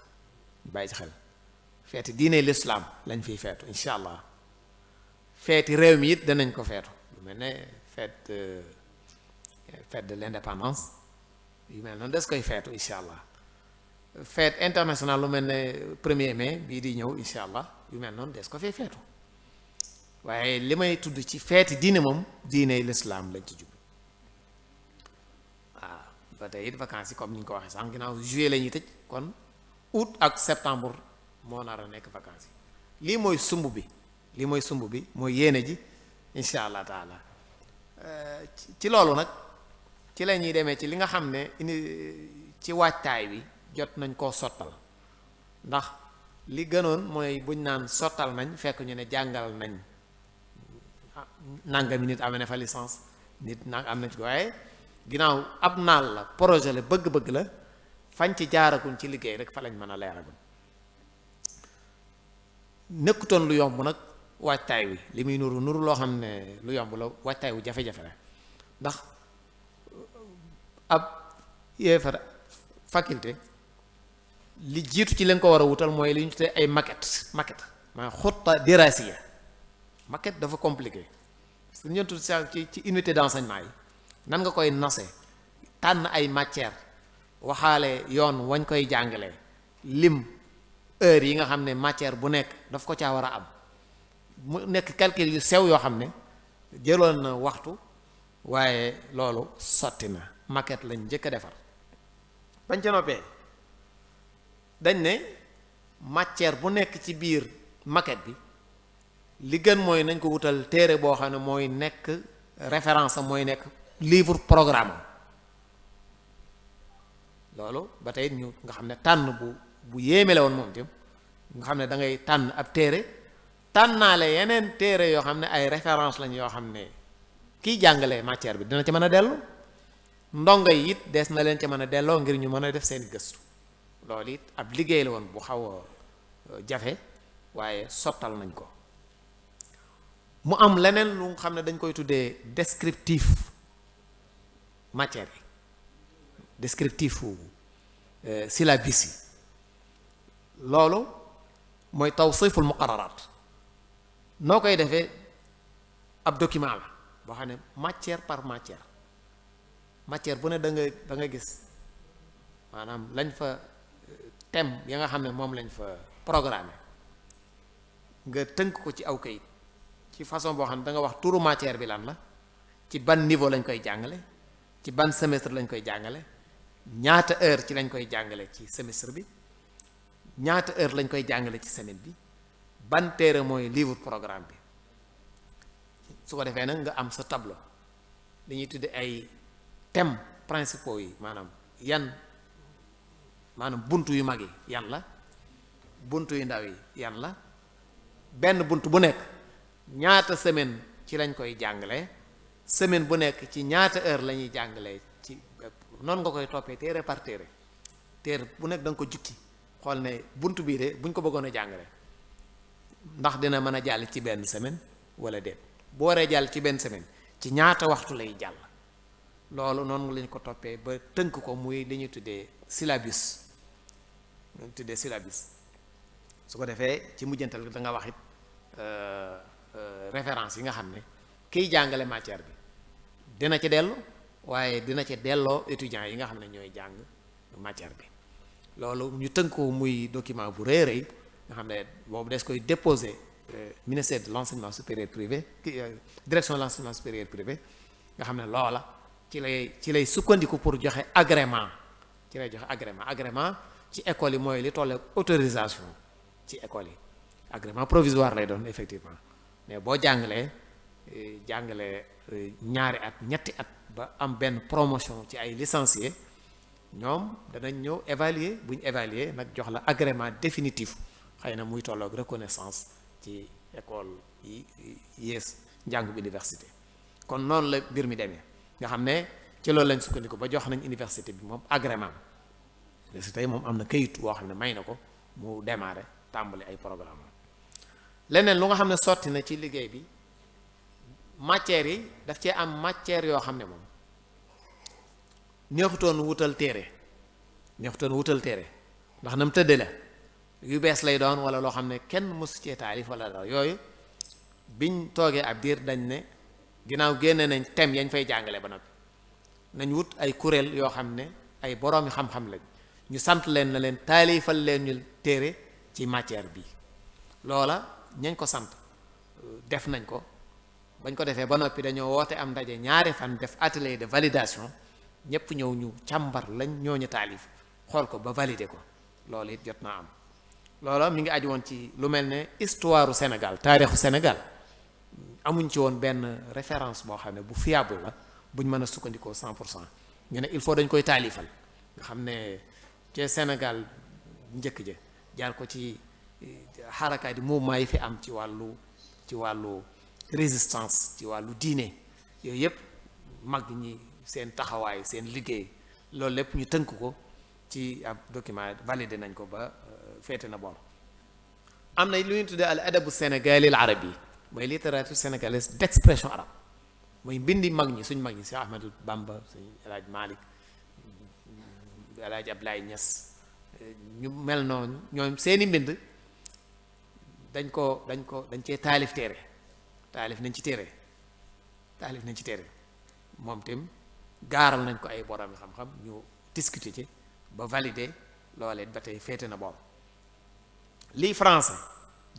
bàyyi ci xel feeti diine lislaam lañ fiy feetu incha allah feeti réew mi it danañ ko feetu lu mel ne fête de l'indépendance yu mel noonu des koy feetu incha allah fête internationale lu mel ne 1er mai bii di ñëw incha allah yu mel noonu des ko fay feetu waaye li may tudd ci feeti diine moom diine lislaam lañ ci jub waaw ba tey it vacances yi comme ni ñu ko waxee sax ginnaaw juillet la ñuy tëj kon août ak septembre moo nar a nekk vacances yi lii mooy sumb bi mooy yéene ji insha allah taala. ci loolu nag ci la ñuy demee ci li nga xam ne ci waajtaay bi jot nañ koo sottal, ndax li gënoon mooy buñ naan sottal nañ fekk ñu ne jàngal nañ nangami nit am na fa licence nit nag am nañ ci, waaye ginnaaw ab naal la projet la bëgg-bëgg la fañ ci jaaraguñ ci liggéey rek fa lañ mën a leeraguñ. nekkutoon lu yomb nag waajtaay wi li muy nuru loo xam ne lu yomb la, waajtaay wu jafe-jafe la ndax ab yéefar faculté li jiitu ci leen ko war a wutal mooy li ñu tuddee ay maquette maa xutta dirasiya. maquette dafa compliqué su ñu tudd ci unité d'enseignement yi nan nga koy nose, tànn ay matière, waxaale yoon wañ koy jàngalee, lim heure yi nga xam ne matière bu nekk daf ko caa war a am, mu nekk calcul yu sew yoo xam ne jëloon na waxtu, waaye loolu sotti na. maquette lañ njëkk a defar. bañ ca noppee dañ ne matière bu nekk ci biir maquette bi li gën mooy nañ ko wutal téere boo xam ne mooy nekk référence am, mooy nekk livre programme am. loolu ba tey ñu nga xam ne tànn bu yéeme la woon moom tim nga xam ne da ngay tànn ab téere tànnaale yeneen téere yoo xam ne ay référence lañ yoo xam ne kiy jàngale matière bi dina ci mën a dellu, ndongo yi it des na leen ci mën a delloo ngir ñu mën a def seeni gëstu. loolu it ab liggéey la woon bu xaw a jafe, waaye sottal nañ ko. mu am leneen lu nga xam ne dañ koy tuddee descriptif matière yi, descriptif syllabus yi. loolu mooy tawsiful muqarrarat. noo koy defee ab document la boo xam ne matière par matière bu ne da nga gis maanaam lañ fa thème ya nga xam ne moom lañ fa programmé nga tënk ko ci aw kayit ci façon boo xam ne da nga wax turu matière bi lan la, ci ban niveau lañ koy jàngale, ci ban semestre lañ koy jàngale, ñaata heure ci lañ koy jàngale ci semestre bi, ñaata heure lañ koy jàngale ci semaine bi, ban téere mooy livre programme bi. su ko defee nag nga am sa tableau li ñuy tudde ay thèmes principaux yi, maanaam buntu yu mag yi yan la, buntu yu ndaw yi yan la, benn bunt bu nekk ñaata semaine ci lañ koy jàngale, semaine bu nekk ci ñaata heure la ñuy jàngale, ci noonu nga koy toppee téere par téere bu nekk da nga ko jukki xool ne bunt bii de buñ ko bëggoon a jàngale ndax dina mën a jàll ci benn semaine wala déet, bu waree jàll ci benn semaine ci ñaata waxtu lay jàll. loolu noonu lañ ko toppee ba tënk ko muy li ñuy tuddee syllabus. su ko defee ci mujjantal da nga wax it référence yi nga xam ne kiy jàngale matière bi dina ci dellu, waaye dina ci delloo étudiants yi nga xam ne ñooy jàng matière bi. loolu ñu tënk ko muy document bu rëy rëy nga xam ne boobu des koy déposer ministère de l'enseignement supérieur privé, direction de l'enseignement supérieur privé, nga xam ne loola ci lay sukkandiku pour joxe agrément. ci lay joxe agrément ci école yi mooy li toll autorisation ci école yi. agrément provisoire lay doon effectivement, mais boo jàngalee ñaari at ñetti at ba am benn promotion ci ay licenciés, ñoom danañ ñëw évaluer, bu ñu évaluer nag jox la agrément définitif, xëy na muy tolloog reconnaissance ci école yi yées njàngum université. kon noonu la mbir mi demee nga xam ne ci loolu lañ sukkandiku ba jox nañ université bi moom agrément. université yi moom am na kayit woo xam ne may na ko mu démarrer tàmbali ay programme. leneen lu nga xam ne sotti na ci liggéey bi, matières yi daf cee am matière yoo xam ne moom neexutoon wutal téere ndax na mu tëdde la yu bees lay doon wala loo xam ne kenn mësu cee taalif wala dara yooyu. biñ toogee ab diir dañ ne ginnaaw génne nañ thème yañ fay jàngale ba noppi nañ wut ay kuréel yoo xam ne ay boroomi xam-xam lañ, ñu sant leen na leen taalifal leen ñu téere ci matière bi. loola ñañ ko sant def nañ ko, bañ ko defee ba noppi dañoo woote am ndaje ñaari fan def atelier de validation, ñëpp ñëw ñu càmbar lañ ñooñu taalif xool ko ba valider ko. loolu it jot naa am. loola mi ngi aju woon ci lu mel ne histoire u Sénégal, taarixu Sénégal amuñ ci woon benn référence boo xam ne bu fiable la buñ mën a sukkandikoo 100%. ñu ne il faut dañ koy taalifal nga xam ne ci Sénégal njëkk ja jaar ko ci xarakaay di mouvement yi fi am ci wàllu résistance ci wàllu diine yooyu yëpp mag ñi seen taxawaay seen liggéey loolu lépp ñu tënk ko ci ab document validé nañ ko ba féete na boor. am na lu ñu tuddee al adabu sénégalais al arabi mooy littérature sénégalaise d'expression arabe mooy mbindi mag ñi suñ mag ñi Cheikh Ahmadou Bamba suñ El Hadj Malick El Hadj Abdoulaye Niass ñu mel noonu ñoom seeni mbind dañ cee taalif nañ ci téere moom tam gaaral nañ ko ay borom xam-xam ñu discuter ci ba valider loolee ba tey féete na boobu lii français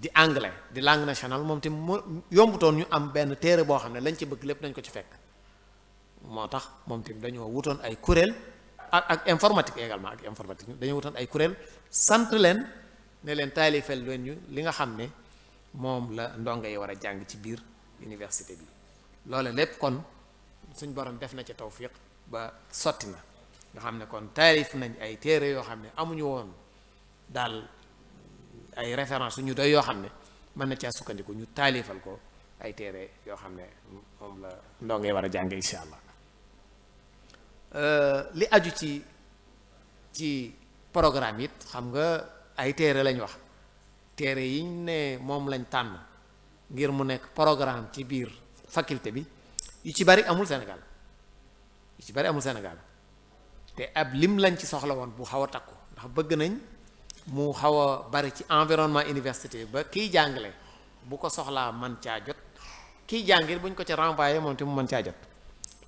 di anglais di langue nationale moom tam mu yombutoon ñu am benn téere boo xam ne lañ ci bëgg lépp dañ ko ci fekk moo tax moom tam dañoo wutoon ay kuréel ak informatique également ak informatique dañoo wutoon ay kuréel sant leen ne leen taalifel leen ñu li nga xam ne moom la ndongo yi war a jàng ci biir université bi loole lépp kon suñ borom def na ci tawfiq ba sotti na nga xam ne kon taalif nañ ay téere yoo xam ne amuñu woon daal ay référence ñu doy yoo xam ne mën na caa sukkandiku ñu taalifal ko ay téere yoo xam ne moom la ndongo yi war a jàng insha allah li aju ci programme it xam nga ay téere lañ wax téere yiñ ne moom lañ tànn ngir mu nekk programme ci biir faculté bi yu ci bari amul Sénégal te ab lim lañ ci soxla woon bu xaw a takku ndax bëgg nañ mu xaw a bari ci environnement université ba kiy jàngale bu ko soxlaa man caa jot kiy jàngir buñ ko ca renvoyé moom te mu mën caa jot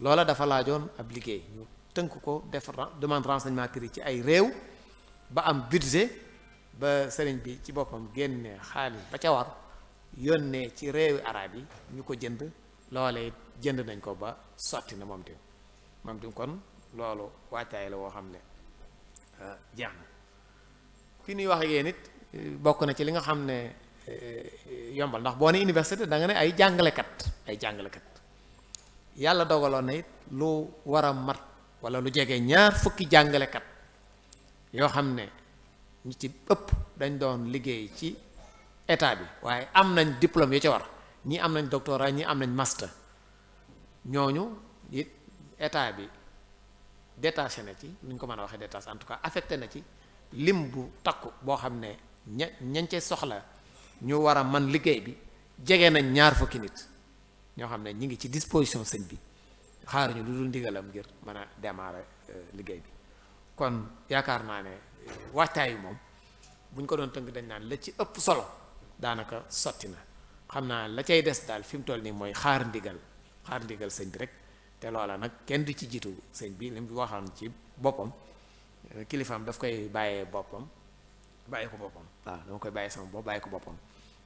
loola dafa laajoon ab liggéey ñu tënk ko def demande renseignement prix ci ay réew ba am budget ba sëriñ bi ci boppam génne xaalis ba ca war yónnee ci réewi arab yi ñu ko jënd loolee jënd nañ ko ba sotti na moom tam kon loolu wàccaay la woo xam ne jeex na fi ñuy wax ak yéen it bokk na ci li nga xam ne yombal ndax boo ne université da nga ne ay jàngalekat yàlla dogaloon na it lu war a mat wala lu jege ñaar fukki jàngalekat yoo xam ne ñi ci ëpp dañ doon liggéey ci état bi waaye am nañ diplôme yu ca war ñii am nañ doctorat ñii am nañ master ñooñu it état bi détaché na ci nu ñu ko mën a waxee détaché en tout cas affecté na ci lim bu takku boo xam ne ñañ ca soxla ñu war a man liggéey bi jege nañ ñaar fukki nit ñoo xam ne ñi ngi ci disposition sëñ bi xaaruñu lu dul ndigalam ngir mën a démarrer liggéey bi kon yaakaar naa ne waajtaay moom buñ ko doon tënk dañ naan la ci ëpp solo daanaka sotti na xam naa la cay des daal fi mu toll nii mooy xaar ndigal sëñ bi rek te loola nag kenn du ci jiitu sëñ bi li mu waxoon ci boppam kilifaam daf koy bàyyi ko boppam waaw dama koy bàyyi sama bopp bàyyi ko boppam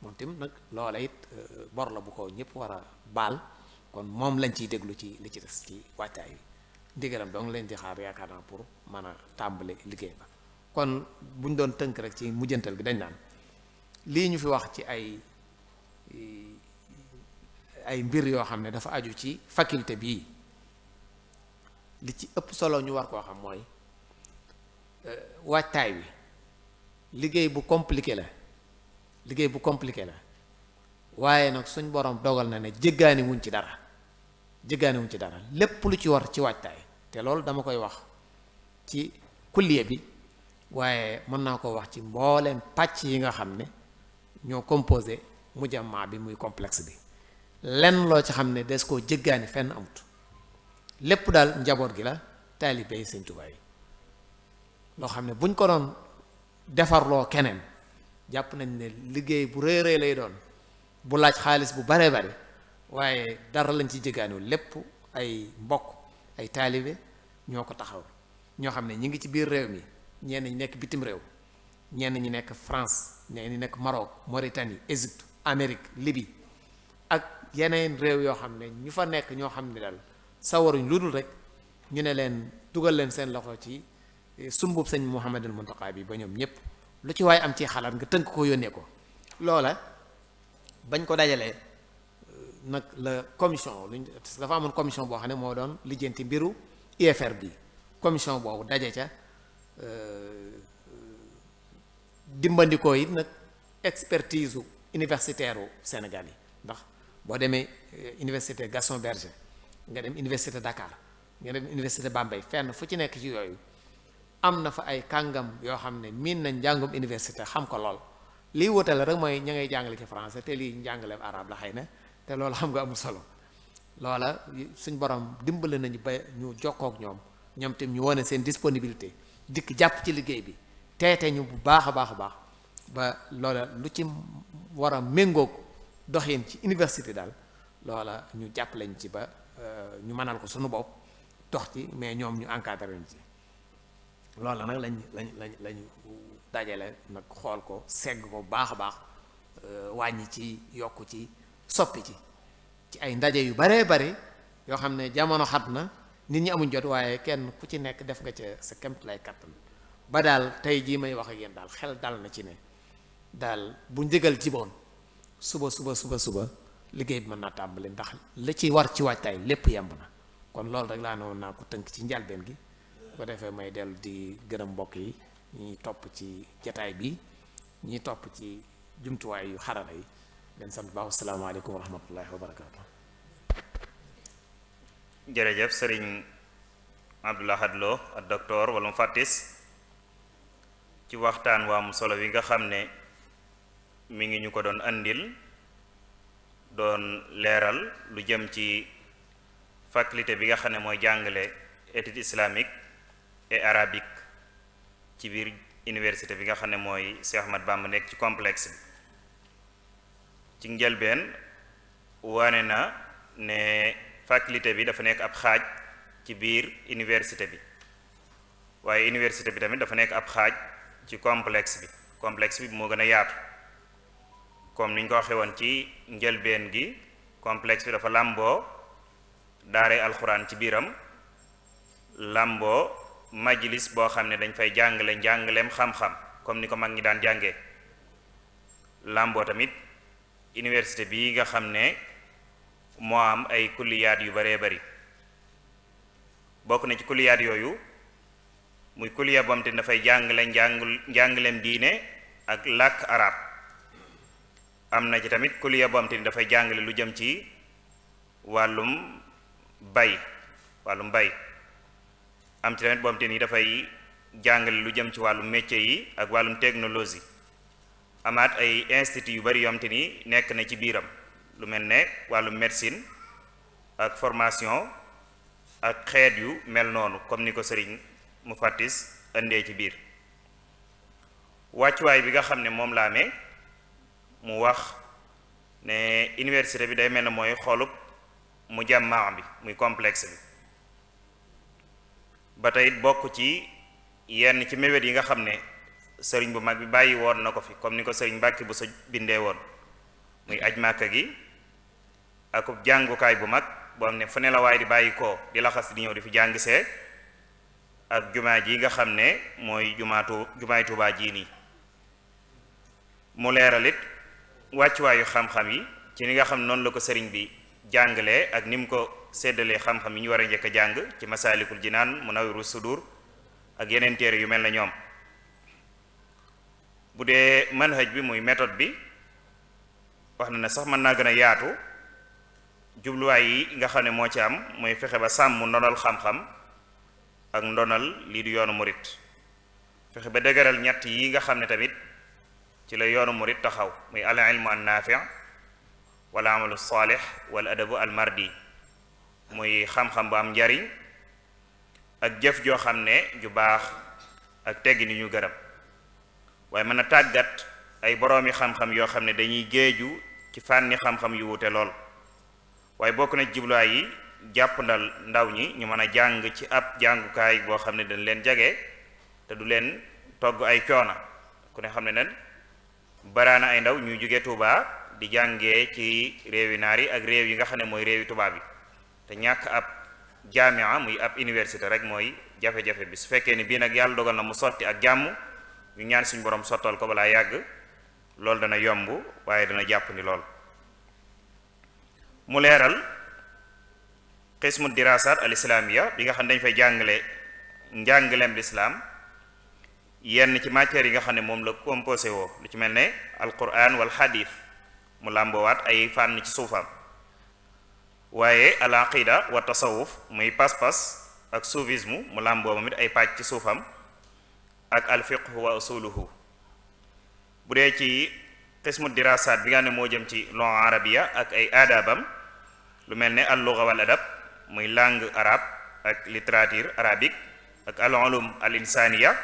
moom tim nag loola it bor la bu ko ñëpp war a baal kon moom lañ ciy déglu ci li ci des ci wàccaay yi ndigalam donc leen di xaar yaakaar naa pour mën a tàmbali liggéey ba kon buñ doon tënk rek ci mujjantal gi dañ naan lii ñu fi wax ci ay mbir yoo xam ne dafa aju ci faculté bii li ci ëpp solo ñu war koo xam mooy waajtaay wi liggéey bu compliqué la waaye nag suñ borom dogal na ne jéggaani wuñ ci dara lépp lu ci war ci waajtaay te loolu dama koy wax ci kulliye bi waaye mën naa ko wax ci mbooleem pàcc yi nga xam ne ñoo composé mujamma bi muy complexe bi lenn loo ci xam ne des koo jéggaani fenn amut lépp daal njaboot gi la taalibe yi Sëñ Tuubaa yi loo xam ne buñ ko doon defarloo keneen jàpp nañ ne liggéey bu rëy lay doon bu laaj xaalis bu bare bare waaye dara lañ ci jéggaaniwul lépp ay mbokk ay taalibe ñoo ko taxaw ñoo xam ne ñi ngi ci biir réew mi ñenn ñi nekk bitim réew ñenn ñi nekk France ñenn ñi nekk Maroc Mauritanie Égypte Amérique Libye ak yeneen réew yoo xam ne ñu fa nekk ñoo xam ne daal sawaruñ lu dul rek ñu ne leen dugal leen seen loxo ci sumbub sëñ Mouhamadul Muntaqa bi ba ñoom ñëpp lu ci waaye am ci xalaat nga tënk ko yónnee ko loola bañ ko dajalee nag la commission luñ dafa amoon commission boo xam ne moo doon lijjanti mbiru IFR bi commission boobu daje ca dimbandikoo it nag expertise universitaire u Sénégal yi ndax boo demee université Gaston Berger nga dem université Dakar nga dem université Bambey fenn fu ci nekk ci yooyu am na fa ay kàngam yoo xam ne miin nañ njàngum université xam ko lool lii wutale rek mooy ña ngay jàngale ci français te lii njàngaleem arabe la xëy na te loolu xam nga amul solo loola suñ borom dimbale nañu ba ñu jokkook ñoom tam ñu wane seen disponibilité dikk jàpp ci liggéey bi teete ñu bu baax a baax a baax ba loola lu ci war a méngoog doxin ci université daal loola ñu jàpp lañ ci ba ñu mënal ko suñu bopp dox ci mais ñoom ñu encadré ci loola nag lañu dajale nag xool ko segg ko baax a baax wàññi ci yokk ci soppi ci ay ndaje yu baree bare yoo xam ne jamono xat na nit ñi amuñ jot waaye kenn ku ci nekk def nga ca sa kemt lay kattan ba daal tey jii may wax ak yéen daal xel dal na ci ne daal bu njëgal jiboon suba liggéey bi mën naa tàmbali ndax la ci war ci waajtaay lépp yemb na kon loolu rek laa noonu naa ko tënk ci njalbeen gi bu ko defee may dellu di gërëm mbokk yi ñi topp ci jataay bi ñi topp ci jumtuwaay yu xarala yi leen sant baax asalaamaaleykum wa rahmatullahi wa barakaatu. jërëjëf sëriñ Abdou Lahad Lo ak docteur wala mu fàttis ci waxtaan waam solo wi nga xam ne mi ngi ñu ko doon andil doon leeral lu jëm ci faculté bi nga xam ne mooy jàngale étude islamique et arabique ci biir université bi nga xam ne mooy Cheikh Ahmad Bamba nekk ci complexe bi ci njëlbeen wane na ne faculté bi dafa nekk ab xaaj ci biir université bi waaye université bi tamit dafa nekk ab xaaj ci complexe bi moo gën a yaatu comme niñ ko waxee woon ci njëlbeen gi complexe bi dafa làmboo daare alxuraan ci biiram làmboo majlis boo xam ne dañ fay jàngale njàngaleem xam-xam comme ni ko mag ñi daan jàngee làmboo tamit université bi nga xam ne moo am ay kulliyaat yu baree bari bokk na ci kulliyaat yooyu muy kulliya boo xam te dafay jàngale njàngaleem diine ak làkk arab am na ci tamit kulliya boo xam te dafay jàngale lu jëm ci wàllum bay am ci tamit boo xam te ni dafay jàngale lu jëm ci wàllum métier yi ak wàllum technologie amaat ay institut yu bari yoo xam te ni nekk na ci biiram lu mel ne wàllum médecine ak formation ak xeet yu mel noonu comme ni ko sëriñ mu fàttis indee ci biir wàccuwaay bi nga xam ne moom la amee mu wax ne université bi day mel ne mooy xolub mu jàmmaa bi muy complexe bi ba tey bokk ci yenn ci mébét yi nga xam ne sëriñ bu mag bi bàyyi woon na ko fi comme ni ko sëriñ Mbàkke bu sa bindee woon muy aj Màkka gi akub jàngukaay bu mag boo xam ne fu ne la waaye di bàyyi ko di laxas di ñëw di fi jàng see ak jumaa ji nga xam ne mooy jumaay Tuubaa ji nii mu leeralit wàccuwaayu xam-xam yi ci ni nga xam noonu la ko sëriñ bi jàngalee ak ni mu ko séddalee xam-xam yi ñu war a njëkk a jàng ci Masaalikul Jinaan Munawwirus Sudur ak yeneen téere yu mel na ñoom bu dee manhaj bi muy méthode bi wax na ne sax mën naa gën a yaatu jubluwaay yi nga xam ne moo ci am mooy fexe ba sàmm ndonal xam-xam ak ndonal lii di yoonu murit fexe ba dëgëral ñett yi nga xam ne tamit ci la yoonu murit taxaw muy al ilmu an naafi wal amalu saalih wal adabu al mardi muy xam-xam bu am njariñ ak jëf joo xam ne ju baax ak teggi ni ñu gërëm waaye mën a tàggat ay boroomi xam-xam yoo xam ne dañuy géeju ci fànni xam-xam yu wute lool waaye bokk na jubluwaay yi jàpp ndal ndaw ñi ñu mën a jàng ci ab jàngukaay boo xam ne dañ leen jage te du leen togg ay coona ku ne xam ne nen baraana ay ndaw ñuy jóge Tuubaa di jàngee ci réewi naar yi ak réew yi nga xam ne mooy réewi tubaab bi te ñàkk ab jaamia muy ab université rek mooy jafe-jafe bi su fekkee ni bii nag yàlla dogal na mu sotti ak jàmm ñu ñaan suñu borom sottal ko balaa yàgg loolu dana yomb waaye dana jàpp ni lool mu leeral qismu dirasat al islamiyya bi nga xam ne dañ fay jàngale njàngaleem lislaam yenn ci matières yi nga xam ne moom la composé woo lu ci mel ne alquran wal hadith mu làmboowaat ay fànn ci suufam waaye al aqida wa tasawuf muy pas-pas ak soufisme mu làmboo moom it ay pàcc ci suufam ak al fiqh wa usuluhu. bu dee ci qismu dirasat bi nga xam ne moo jëm ci langue arabia ak ay aadabam lu mel ne al lugha wal adab muy langue arabe ak littérature arabique ak al ulum al insaniya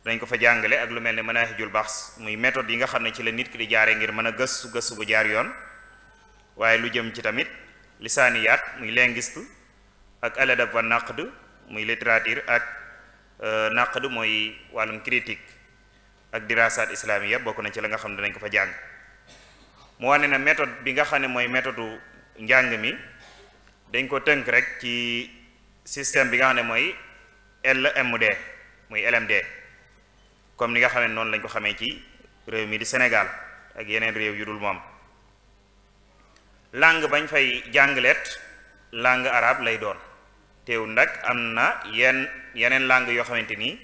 dañ ko fa jàngale ak lu mel ne manahijul bahs muy méthode yi nga xam ne ci la nit ki di jaare ngir mën a gëstu bu jaar yoon. waaye lu jëm ci tamit lisaaniyaat muy linguiste ak al adab wa naqd muy littérature ak naqd mooy wàllum critique ak dirasat islamiya bokk na ci la nga xam ne danañ ko fa jàng. mu wane na méthode bi nga xam ne mooy méthode njàng mi dañ ko tënk rek ci système bi nga xam ne mooy LMD muy LMD comme ni nga xam ne noonu lañ ko xamee ci réew mi di Sénégal ak yeneen réew yu dul moom. langue bañ fay jàngaleet langue arabe lay doon teewul nag am na yeneen langue yoo xamante ni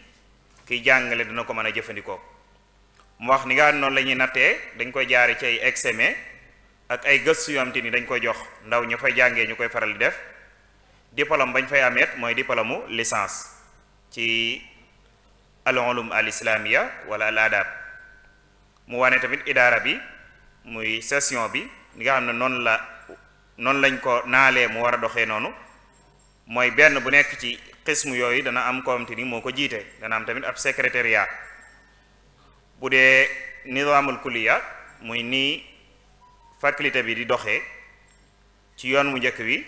kiy jàngale dina ko mën a jëfandikoo. mu wax ni nga noonu la ñuy nattee dañ koy jaare ci ay examen ak ay gëstu yoo xamante ni dañ koy jox ndaw ñu fay jàngee ñu koy faral di def. diplôme bañ fay ameet mooy diplôme licence ci al ulum al islamiyya wala al adab. mu wane tamit idaara bi muy session bi li nga xam ne noonu lañ ko naalee mu war a doxee noonu mooy benn bu nekk ci xismu yooyu dana am ko xamante ni moo ko jiite dana am tamit ab secrétariat. bu dee nizaamul kulliya muy nii faculté bi di doxee ci yoon mu njëkk wi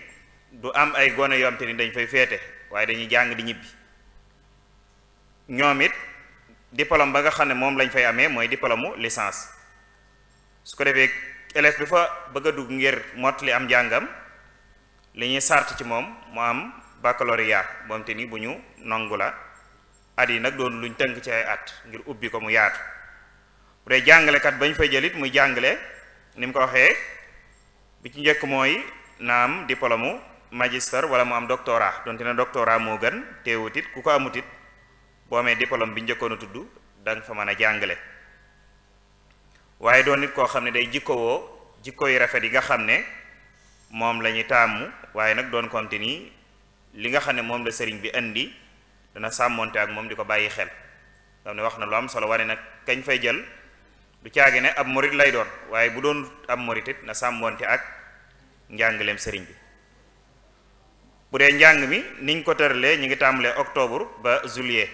du am ay gone yoo xamante ni dañ fay féete waaye dañuy jàng di ñibbi. ñoom it diplôme ba nga xam ne moom lañ fay amee mooy diplôme licence. su ko defee élève bi fa bëgg a dugg ngir mottali am njàngam li ñuy sart ci moom mu am baccalauréat moom te ni bu ñu nangu la at yi nag doon luñ tënk ci ay at ngir ubbi ko mu yaatu. bu dee jàngalekat bañ fay jëlit muy jàngale ni mu ko waxee bi ci njëkk mooy na am diplôme magister wala mu am doctorat donte ne doctorat moo gën teewut it ku ko amut it boo amee diplôme bi njëkkoon a tudd da nga fa mën a jàngale. waaye doon nit koo xam ne day jikkowoo jikko yu rafet yi nga xam ne moom la ñuy tàmmu waaye nag doon konte nii li nga xam ne moom la sëriñ bi indi dana sàmmonte ak moom di ko bàyyi xel. xam ne wax na lu am solo wane nag kañ fay jël du caagi ne ab morit lay doon waaye bu doon ab morit it na sàmmonte ak njàngaleem sëriñ bi. bu dee njàng mi niñ ko tëralee ñu ngi tàmbalee octobre ba juillet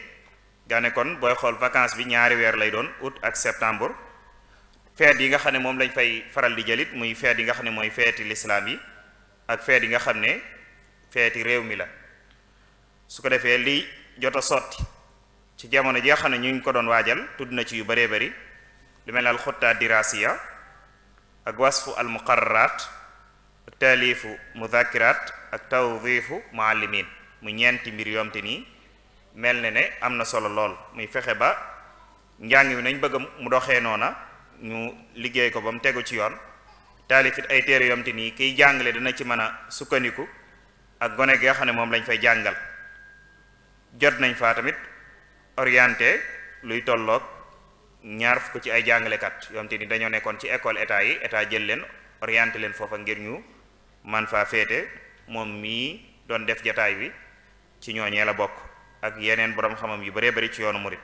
gaane kon booy xool vacances bi ñaari weer lay doon août ak septembre. feet yi nga xam ne moom lañ fay faral di jëlit muy feet yi nga xam ne mooy feeti lislaam yi ak feet yi nga xam ne feeti réew mi la. su ko defee li jot a sotti ci jamono ji nga xam ne ñu ngi ko doon waajal tudd na ci yu bëree bëri lu mel ne al xutta dirasiya ak wasfu al muqarrarat ak taalifu mudhakirat ak tawdifu muallimin mu ñeenti mbir yoom te nii mel ne ne am na solo lool muy fexe ba njàng mi nañ bëgg mu doxee noona ñu liggéey ko ba mu tegu ci yoon. taalifit ay téere yoom te nii kiy jàngale dina ci mën a sukkandiku ak gone gi nga xam ne moom lañ fay jàngal. jot nañ fa tamit orienté luy tolloog ñaar fukk ci ay jàngalekat yoom te ni dañoo nekkoon ci école état yi état jël leen orienté leen foofa ngir ñu man faa féete moom mii doon def jataay bi ci ñooñee la bokk ak yeneen borom xamam yu baree bari ci yoonu murit.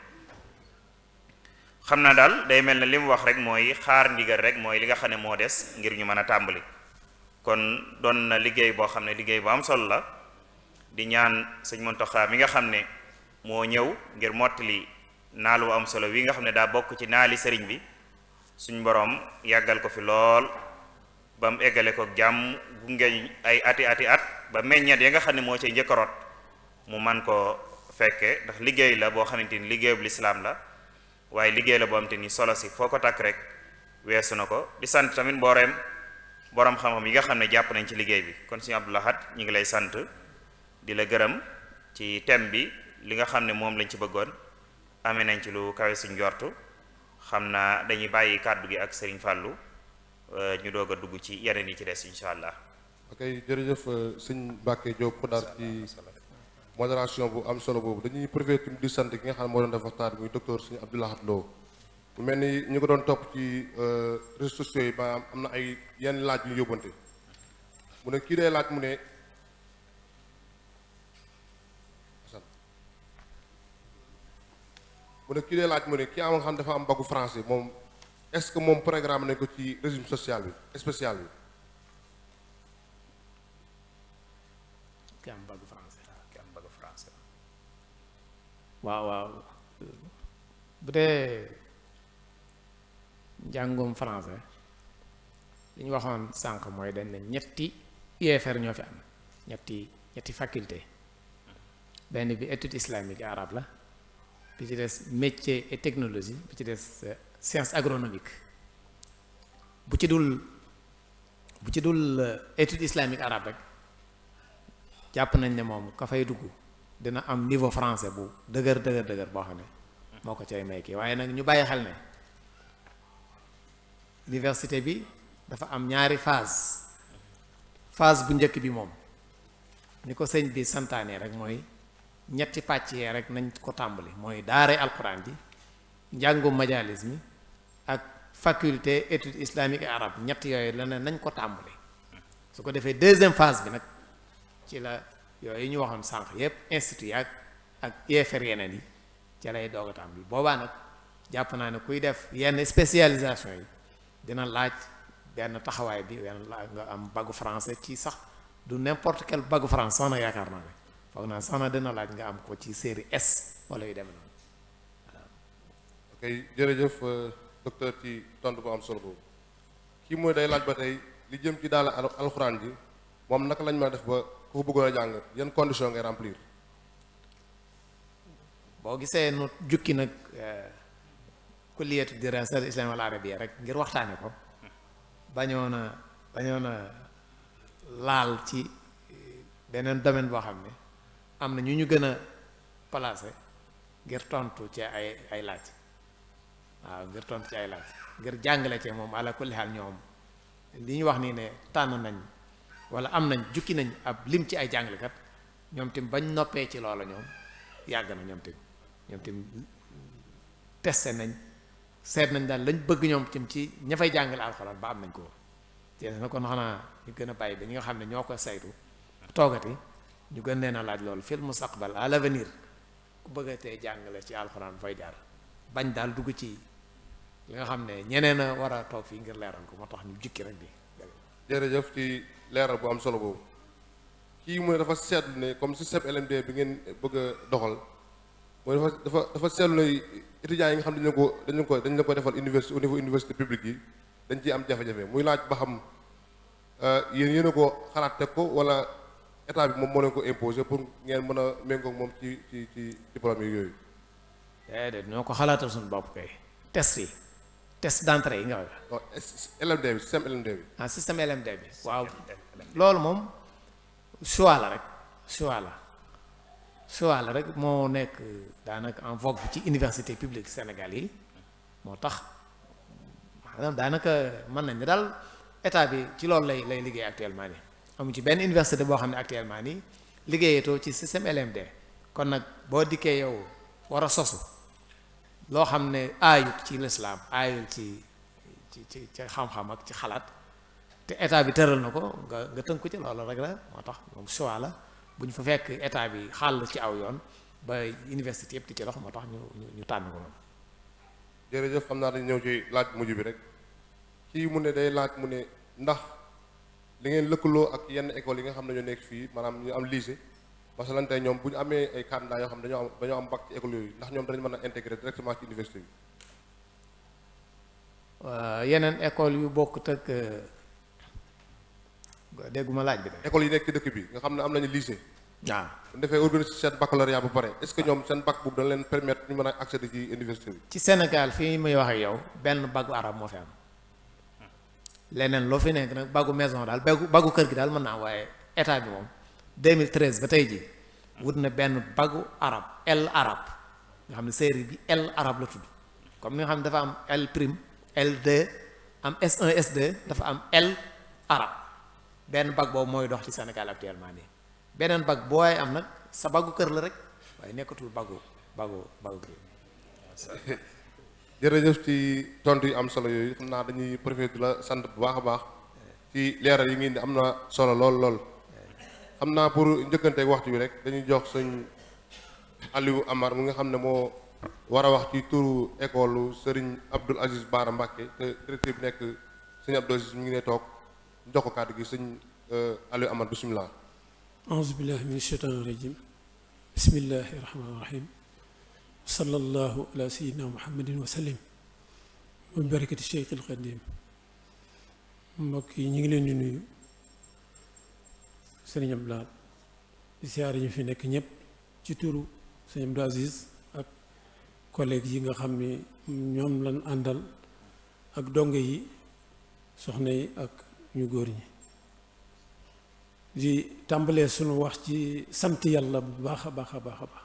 xam naa daal day mel ne li mu wax rek mooy xaar ndigal rek mooy li nga xam ne moo des ngir ñu mën a tàmbali. kon doon na liggéey boo xam ne liggéey bu am solo la di ñaan sëñ Muntaxa mi nga xam ne moo ñëw ngir mottali naalu am solo wi nga xam ne daa bokk ci naali sëriñ bi suñ boroom yàggal ko fi lool ba mu eggale ko jàmm gunge ay ati at ba meññeet ya nga xam ne moo cay njëkk a rot mu man ko fekke ndax liggéey la boo xamante ni liggéeyub lislaam la waaye liggéey la boo xamante ni solo si foo ko takk rek weesu na ko. di sant tamit mbooreem borom xam-xam yi nga xam ne jàpp nañ ci liggéey bi kon Sëriñ Abdou Lahad ñu ngi lay sant di la gërëm ci thème bi li nga xam ne moom lañ ci bëggoon amee nañ ci lu kawe suñ jortu xam naa dañuy bàyyi kàddu gi ak Serigne Fallou ñu doog a dugg ci yeneen yi ci des incha allah. ok jërëjëf sëñ Mbacke Diop Xudar ci modération bu am solo boobu. dañuy profité di sant ki nga xam ne moo doon def waxtaan muy docteur sëñ Abdou Lahad Lo mu mel ni ñu ko doon topp ci réseaux sociaux yi ba am na ay yenn laaj yu ñu yóbbante mu ne kii dee laaj mu ne kii dee laaj mu ne kii am nga xam dafa am baggu français moom est-ce que moom programme nañ ko ci régime social bi spécial bi. ki am baggu français. ki am bëgg français. waaw bu dee njàngum français li ñu waxoon sànq mooy dañ ne ñetti UFR ñoo fi am ñetti faculté benn bi étude islamique et arabe la bi ci des métier et technologie bi ci des science agronomique bu ci dul étude islamique arabe rek jàpp nañ ne moom ka fay dugg dina am niveau français bu dëgër boo xam ne moo ko cay may kii waaye nag ñu bàyyi xel ne université bi dafa am ñaari phase bu njëkk bi moom ni ko sëñ bi santaane rek mooy ñetti pàcc yee rek nañ ko tàmbali mooy daare alquran ji njàngum majalis mi ak faculté études islamiques et arabes ñett yooyu la ne nañ ko tàmbali su ko defee deuxième phase bi nag ci la yooyu ñu waxoon sànq yépp institut ak UFR yeneen yi ci lay doog a tàmbali boobaa nag jàpp naa ne kuy def yenn spécialisation yi dina laaj benn taxawaay bi benn laaj nga am baggu français ci sax du n'importe quel baggu français sax na yaakaar naa ne foog naa sax na dina laaj nga am ko ci série S wala yu demee noonu waaw. ok jërëjëf docteur ci tontu bu am solo boobu kii mooy day laaj ba tey li jëm ci daal alxuraan ji moom naka lañ mën a def ba ku bëggoon a jàng yan condition ngay remplir. boo gisee nu jukki nag kulliyatu dirasat islam al arabiyya rek ngir waxtaane ko bañoon a laal ci beneen domaine boo xam ne am na ñu gën a placé ngir tontu ci ay laaj waaw ngir tontu ci ay laaj ngir jàngale ci moom ala kulli xaal ñoom li ñu wax nii ne tànn nañ wala am nañ jukki nañ ab lim ci ay jàngalekat ñoom tim bañ noppee ci loola ñoom yàgg na ñoom tim testé nañ seet nañ daal lañ bëgg ñoom tim ci ña fay jàngale alxuraan ba am nañ ko jeex na kon xanaa ñu gën a bàyyi ba ñi nga xam ne ñoo ko saytu toogati ñu gën leen a laaj loolu fil mustaqbal à l'avenir ku bëgg a tee jàngale ci alxuraan fay jaar bañ daal dugg ci li nga xam ne ñeneen a war a toog fii ngir leeral ko moo tax ñu jukki rek bi. jërëjëf ci leeral bu am solo boobu kii mu ne dafa seetlu ne comme système LMD bi ngeen bëgg a doxal mooy dafa seetlu ne étudiants yi nga xam ne dañ la ko defal université au niveau université publique yi dañ ciy am jafe-jafe muy laaj ba xam yéen a ko xalaat teg ko wala état bi moom moo leen ko imposé pour ngeen mën a méngoo moom ci diplôme yi yooyu. déedéet ñoo ko xalaatal suñu bopp kay test d'entrée yi nga xam non LMD bi système LMD bi. ah système LMD bi waaw loolu moom choix la rek moo nekk daanaka en vogue ci université publique Sénégal yi moo tax maanaam daanaka mën nañ ne daal état bi ci loolu lay liggéey actuellement nii amu ci benn université boo xam ne actuellement nii liggéeyatoo ci système LMD kon nag boo dikkee yow war a sosu loo xam ne aayut ci lislaam aayul ci xam-xam ak ci xalaat te état bi tëral na ko nga tënku ci loolu rek la moo tax moom choix la bu ñu fa fekk état bi xàll ci aw yoon ba université yëpp di ci dox moo tax ñu tànn ko noonu. jërëjëf xam naa dañ ñëw ci laaj mujj bi rek kii mu ne day laaj mu ne ndax li ngeen lëkkaloo ak yenn écoles yi nga xam ne ñoo nekk fii maanaam ñu am lycée parce que lan tey ñoom bu ñu amee ay candidats yoo xam ne dañoo am bac ci école yooyu ndax ñoom danañ mën a intégrer directement ci université bi. yeneen école yu bokkut ak dégguma laaj bi de. école yi nekk ci dëkk bi nga xam ne am nañu lycée. waaw bu defee organiser seen baccalauréat ba pare est-ce que ñoom seen bac boobu dana leen permettre ñu mën a accéder ci université bi. ci Sénégal fii muy wax ak yow benn bagu arab moo fi am leneen loo fi nekk nag bagu maison daal bagu kër gi daal mën naa waaye état bi moom 2013 ba tey ji wut na benn bagu arab L arab nga xam ne série bi L arab la tudd comme ni nga xam ne dafa am L prime L2 am S1 S2 dafa am L arabe benn bac boobu mooy dox ci Sénégal actuellement nii beneen bac booy am nag sa bagu kër la rek waaye nekkatul bagu jërëjëf ci tontu yu am solo yooyu xam naa dañuy profité di la sant bu baax a baax ci leeral yi ngeen di am na solo lool xam naa pour njëkkanteeg waxtu bi rek dañuy jox sëñ Aliou Amar mu nga xam ne moo war a wax ci turu école Serigne Abdoul Aziz Bara Mbacké te directeur bi nekk sëñ Abdoul Aziz mi ngi ne toog jox ko kàddu gi sëñ Aliou Amar bisimilah. auzu billahi min shaytaani rajim bismillahi rahmaani rahim sallallahu ala sayyidina muhammadin wa sallim wa barakati Cheikhul Khadim mbokk yi ñu ngi leen di nuyu sëriñ Abdoulaye di siyaare ñu fi nekk ñëpp ci turu sëñ Abdoul Aziz ak collègues yi nga xam ni ñoom lañ àndal ak donge yi soxna yi ak ñu góor ñi di tàmbalee sunu wax ci sant yàlla bu baax a baax a baax a baax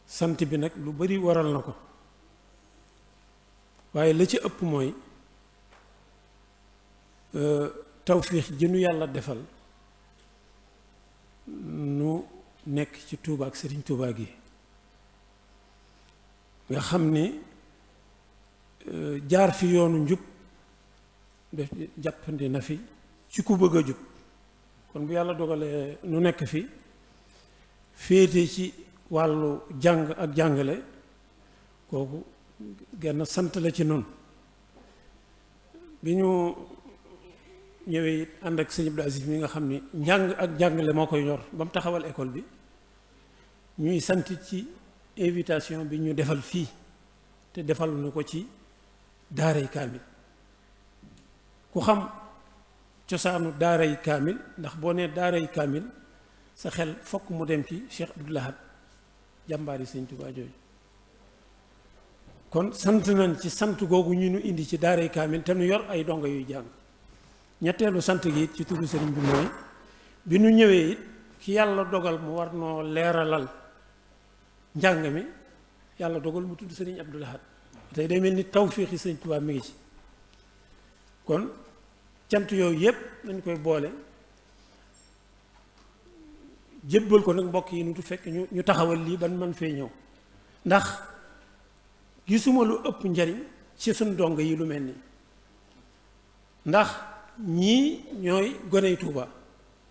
sant bi nag lu bari waral na ko waaye la ci ëpp mooy tawfiix ji nu yàlla defal nu nekk ci Touba ak Serigne Touba gi nga xam ni jaar fi yoonu njub def jàppandi na fi ci ku bëgg a jub kon bu yàlla dogalee nu nekk fi féete ci wàllu jàng ak jàngale kooku genn sant la ci noonu bi ñu ñëwee ànd ak sëñ Abdou Aziz mi nga xam ni njàng ak jàngale moo koy ñor ba mu taxawal école bi ñuy sant ci invitation bi ñu defal fii te defal nu ko ci daaray kaamil ku xam cosaanu daaray kaamil ndax boo nee daaray kaamil sa xel fokk mu dem ci Cheikh Abdoul Ahad jàmbaari sëñ Tuubaa jooju kon sant nañ ci sant googu ñu nu indi ci daaray kaamil te nu yor ay dongo yuy jàng ñetteelu sant gi it ci turu sëriñ bi mooy bi nu ñëwee it ki yàlla dogal mu war noo leeralal njàng mi yàlla dogal mu tudd sëriñ Abdoul Ahad tey day mel ni tawfiixi sëñ Tuubaa mi ngi ci kon cant yooyu yépp dañ koy boole jébbal ko nag mbokk yi nu tu fekk ñu taxawal lii ban man fee ñëw ndax gisuma lu ëpp njariñ ci suñ dong yi lu mel nii ndax ñii ñooy goney Touba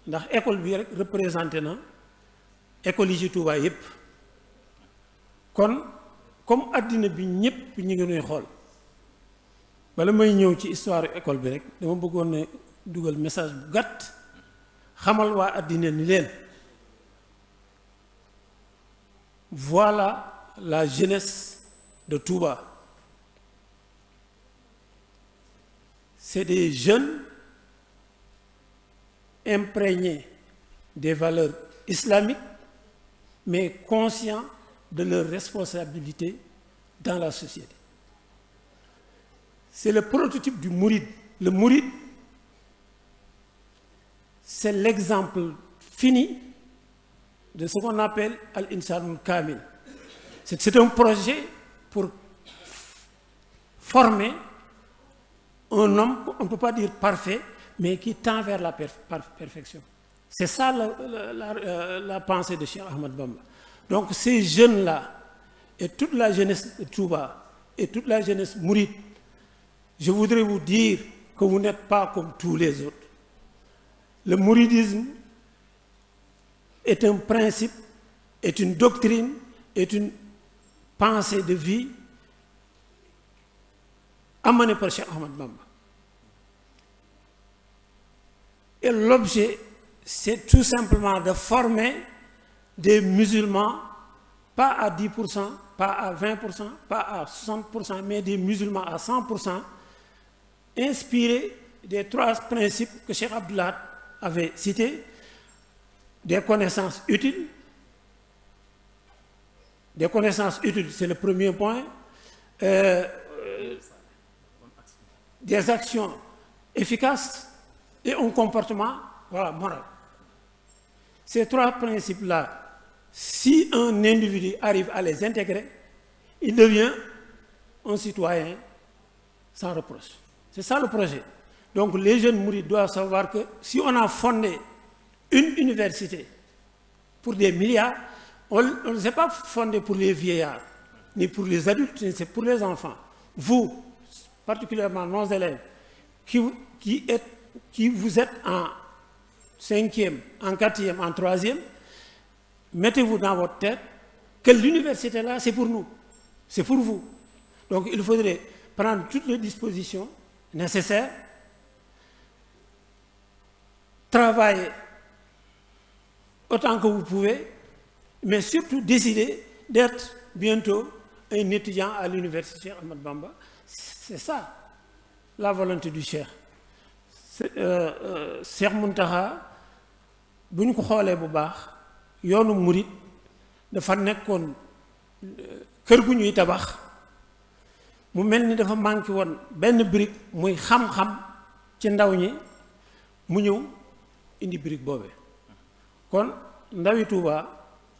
ndax école bi rek représenté na école yi ci Touba yépp kon comme àddina bi ñépp ñu ngi nuy xool bala may ñëw ci histoire école bi rek dama bëggoon ne dugal message bu gàtt xamal waa àddina ni leen voilà la jeunesse de Touba. C'est des jeunes imprégnés des valeurs islamiques, mais conscients de leurs responsabilités dans la société. C'est le prototype du mouride. Le mouride, c'est l'exemple fini de ce qu'on appelle Al-Insanul Kamil. C'est un projet pour former un homme, on ne peut pas dire parfait, mais qui tend vers la perfection. C'est ça la pensée de Cheikh Ahmad Bamba. Donc ces jeunes-là, et toute la jeunesse de Touba, et toute la jeunesse mouride, je voudrais vous dire que vous n'êtes pas comme tous les autres. Le mouridisme est un principe, est une doctrine, est une pensée de vie amenée par Cheikh Ahmad Bamba. Et l'objet, c'est tout simplement de former des musulmans, pas à 10%, pas à 20%, pas à 60%, mais des musulmans à 100%, inspirés des trois principes que Cheikh Abdoul Ahad avait cités, des connaissances utiles. Des connaissances utiles, c'est le premier point. Des actions efficaces et un comportement moral. Ces trois principes-là, si un individu arrive à les intégrer, il devient un citoyen sans reproche. C'est ça le projet. Donc les jeunes mourides doivent savoir que si on a fondé une université pour des milliards, on ne s'est pas fondé pour les vieillards, ni pour les adultes, c'est pour les enfants. Vous, particulièrement nos élèves, qui vous êtes en 5e, en 4e, en 3e, mettez-vous dans votre tête que l'université là, c'est pour nous, c'est pour vous. Donc il faudrait prendre toutes les dispositions nécessaires, travailler autant que vous pouvez, mais surtout décider d'être bientôt un étudiant à l'université Cheikh Ahmadou Bamba. C'est ça la volonté du Cheikh. Cheikh Mountakha bu ñu ko xoolee bu baax yoonu murit dafa nekkoon kër gu ñuy tabax mu mel ni dafa manqué woon benn brique muy xam-xam ci ndaw ñi mu ñëw indi brique boobee. kon ndawi Tuuba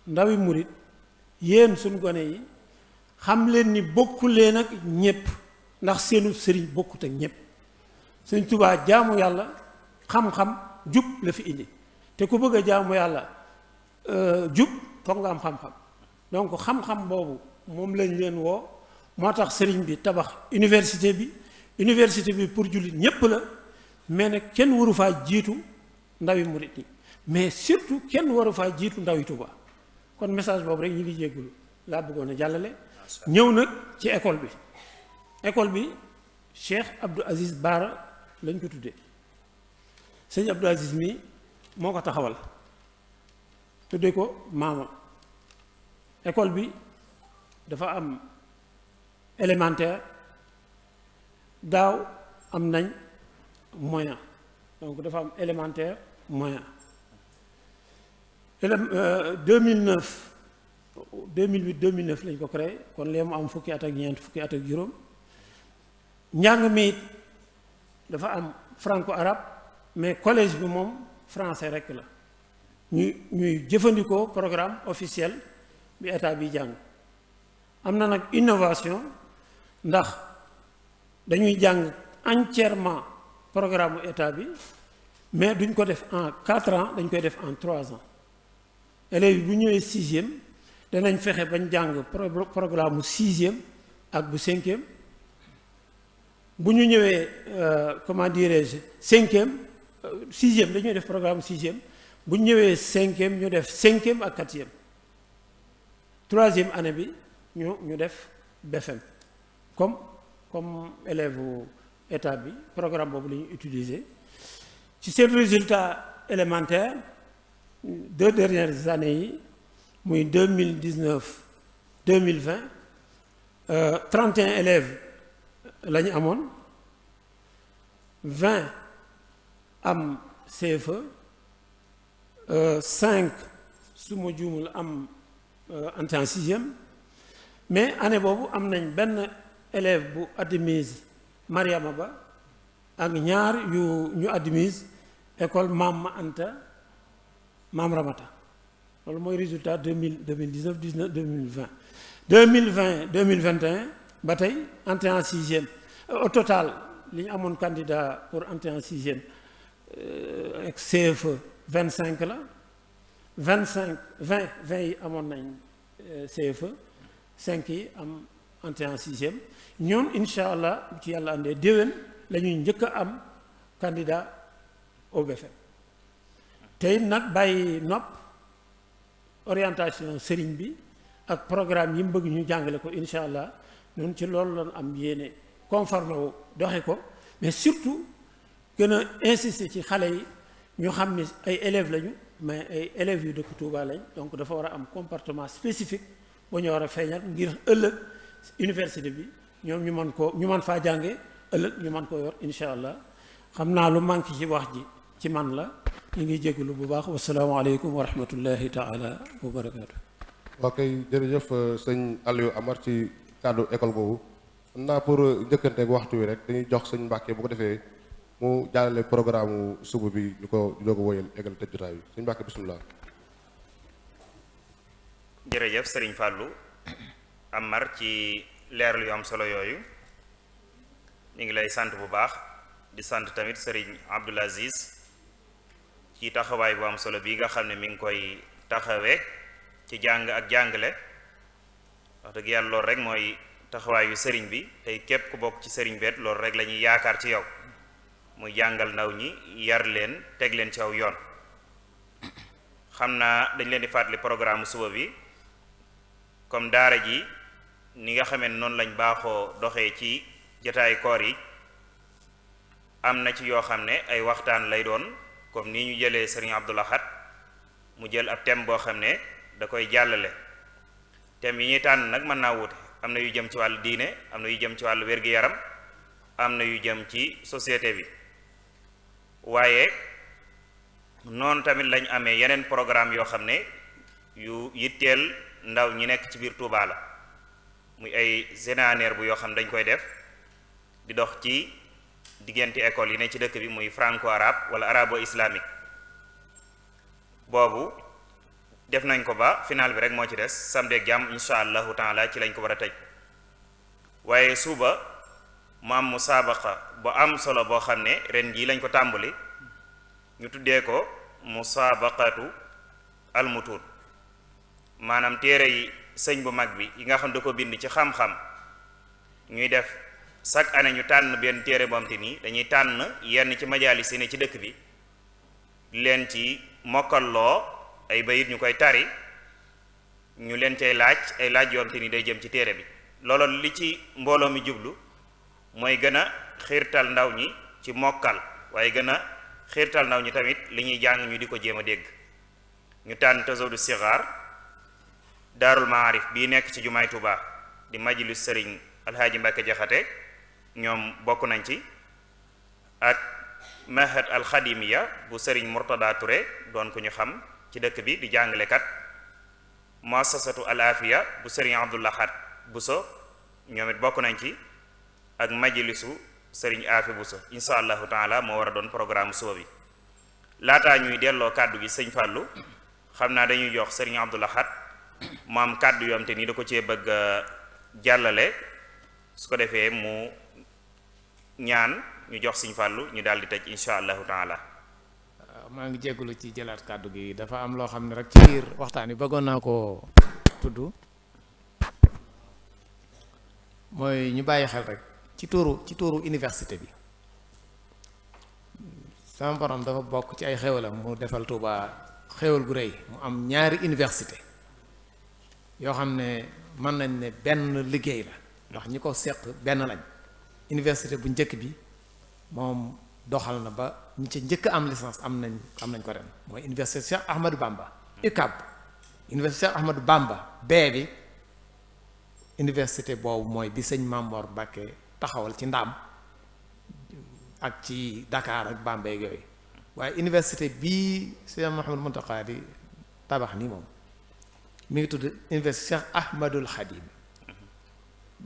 ndawi murit yéen suñ gone yi xam leen ni bokku leen ak ñépp ndax seenu sëriñ bokkut ak ñépp. Sëriñ Tuuba jaamu yàlla xam-xam jub la fi indi te ku bëgg a jaamu yàlla jub foog nga am xam-xam donc xam-xam boobu moom lañ leen woo moo tax sëriñ bi tabax université bi pour jullit ñépp la mais nag kenn waru faa jiitu ndawi murit yi mais surtout kenn waru faa jiitu ndawi Tuuba kon message boobu rek ñu ngi jéggulu laa bëggoon a jàllale ñëw nag ci école bi Cheikh Abdou Aziz Baara lañ ko tuddee sëñ Abdou Aziz mi moo ko taxawal tuddee ko maama école bi dafa am élémentaire daaw am nañ moyen donc dafa am élémentaire moyen 2009 2008 lañ ko créé kon lee mu am fukki at ak ñeent fukki at ak juróom njàng mi it dafa am franco-arabe mais collège bi moom français rek la ñuy jëfandikoo programme officiel bi état bi jàng am na nag innovation ndax dañuy jàng entièrement programme état bi mais duñ ko def en 4 ans dañ koy def en 3 ans élèves yi bu ñëwee 6e danañ fexe bañ jàng programme mu 6e ak bu 5e bu ñu ñëwee comment dirais-je 5e 6e dañuy def programme 6e bu ñu ñëwee 5e ñu def 5e ak 4e 3e année bi ñu def BFM comme élève état bi programme boobu la ñuy utiliser ci seen résultat élémentaire 2 dernières années yi muy 2019 2020 31 élèves la ñu amoon 20 am CFE 5 su ma juumul am entrée en 6e mais année boobu am nañ benn élève bu admise Mariama Ba ak ñaar ñu admise école Maam Anta Maam Ramata loolu mooy résultat 2019 2021 ba tey entrée en 6e au total li ñu amoon candidat pour entrer en 6e ak CFE 25 la 20 yi amoon nañ CFE 5 yi am entrée en 6e ñoom incha allah bu ci yàlla àndee déwén la ñuy njëkk a am candidat au BFM tey nag bàyyi nopp orientation sëriñ bi ak programme yi mu bëgg ñu jàngale ko incha allah ñun ci loolu lañ am yéene conforme wu doxe ko mais surtout gën a insister ci xale yi ñu xam ni ay élèves lañu mais ay élèves yu dëkk Touba lañ donc dafa war a am comportement spécifique bu ñu war a feeñal ngir ëllëg université bi ñoom ñu mën faa jànge ëllëg ñu mën koo yor incha allah xam naa lu manqué ci wax ji ci man la ñu ngi jégalu bu baax wasalaamaaleykum wa rahmatullahi taala wa barakaatu. ok jërëjëf sëñ Aliou Amar ci kàddu école boobu xam naa pour njëkkanteeg waxtu wi rek dañuy jox sëñ Mbàkke bu ko defee mu jàllale programme suba bi ñu ko doog a woyal égal tëj jotaay bi sëñ Mbàkke bisimilah. jërëjëf sëriñ Fallou Amar ci leerlu yu am solo yooyu ñu ngi lay sant bu baax di sant tamit Serigne Abdoul Aziz ci taxawaay bu am solo bi nga xam ne mi ngi koy taxawee ci jàng ak jàngale wax dëgg yàlla loolu rek mooy taxawaayu sëriñ bi tey képp ku bokk ci sëriñ beet loolu rek la ñuy yaakaar ci yow muy jàngal ndaw ñi yar leen teg leen ci aw yoon. xam naa dañ leen di fàttali programme suba bi comme daara ji ni nga xamee noonu lañ baaxoo doxee ci jotaayu koor yi am na ci yoo xam ne ay waxtaan lay doon comme ni ñu jëlee sëriñ Abdou Lahad mu jël ab thème boo xam ne da koy jàllale thème yi ñuy tànn nag mën naa wuute am na yu jëm ci wàllu diine am na yu jëm ci wàllu wér-gi-yaram am na yu jëm ci société bi waaye noonu tamit lañ amee yeneen programme yoo xam ne yu yitteel ndaw ñi nekk ci biir Touba la muy ay séminaire bu yoo xam dañ koy def di dox ci diggante école yi ne ci dëkk bi muy franco arabe wala arabo islamique boobu def nañ ko ba final bi rek moo ci des samedi ak jàmm insha allahu taala ci lañ ko war a tëj waaye suba mu am musaabaqa bu am solo boo xam ne ren jii lañ ko tàmbali ñu tuddee ko musaabaqatu almutuun maanaam téere yi sëñ bu mag bi yi nga xam da ko bind ci xam-xam ñuy def chaque année ñu tànn benn téere boom te nii dañuy tànn yenn ci majaalis yi ne ci dëkk bi leen ci mokkalloo ay bayit ñu koy tari ñu leen cay laaj ay laaj yoom te ni day jëm ci téere bi loolu li ci mbooloo mi jublu mooy gën a xiirtal ndaw ñi ci mokkal waaye gën a xiirtal ndaw ñi tamit li ñuy jàng ñu di ko jéem a dégg ñu tànn tazawudu sigaar daarul maarif bii nekk ci jumaay Tuubaa di majlis sëriñ alhaaji Mbàkke Jaxate ñoom bokk nañ ci ak mahad alxadimiya bu sëriñ Murtada Touré doon ko ñu xam ci dëkk bi di jàngalekat muassasatu al afiya bu sëriñ Abdul Ahad Buso ñoom it bokk nañ ci ak majlisu sëriñ Afi Buso insha allahu taala moo war a doon programme suba bi laataa ñuy delloo kàddu gi sëñ Fàllu xam naa dañuy jox sëriñ Abdul Ahad mu am kàddu yoom te ni da ko cee bëgg jàllale su ko defee mu ñaan ñu jox sëñ Fàllu ñu daal di tëj insha allahu taala. maa ngi jégalu ci jëlaat kàddu gi dafa am loo xam ne rek ci biir waxtaan wi bëggoon naa koo tudd mooy ñu bàyyi xel rek ci tuuru université bi sama borom dafa bokk ci ay xéwalam mu defal Touba xéwal gu rëy mu am ñaari université yoo xam ne mën nañ ne benn liggéey la ndax ñi ko seq benn lañ université bu njëkk bi moom doxal na ba ñi ci njëkk am licence am nañ ko ren mooy université Cheikh Ahmadou Bamba UCAB université Cheikh Ahmadou Bamba bee bi université boobu mooy bi sëñ Mamor Mbàkke taxawal ci Ndaam ak ci Dakar ak Bambey yooyu waaye université bii Cheikh Mouhamadou Mountakha di tabax nii moom mi ngi tudd université Cheikh Ahmadul Khadim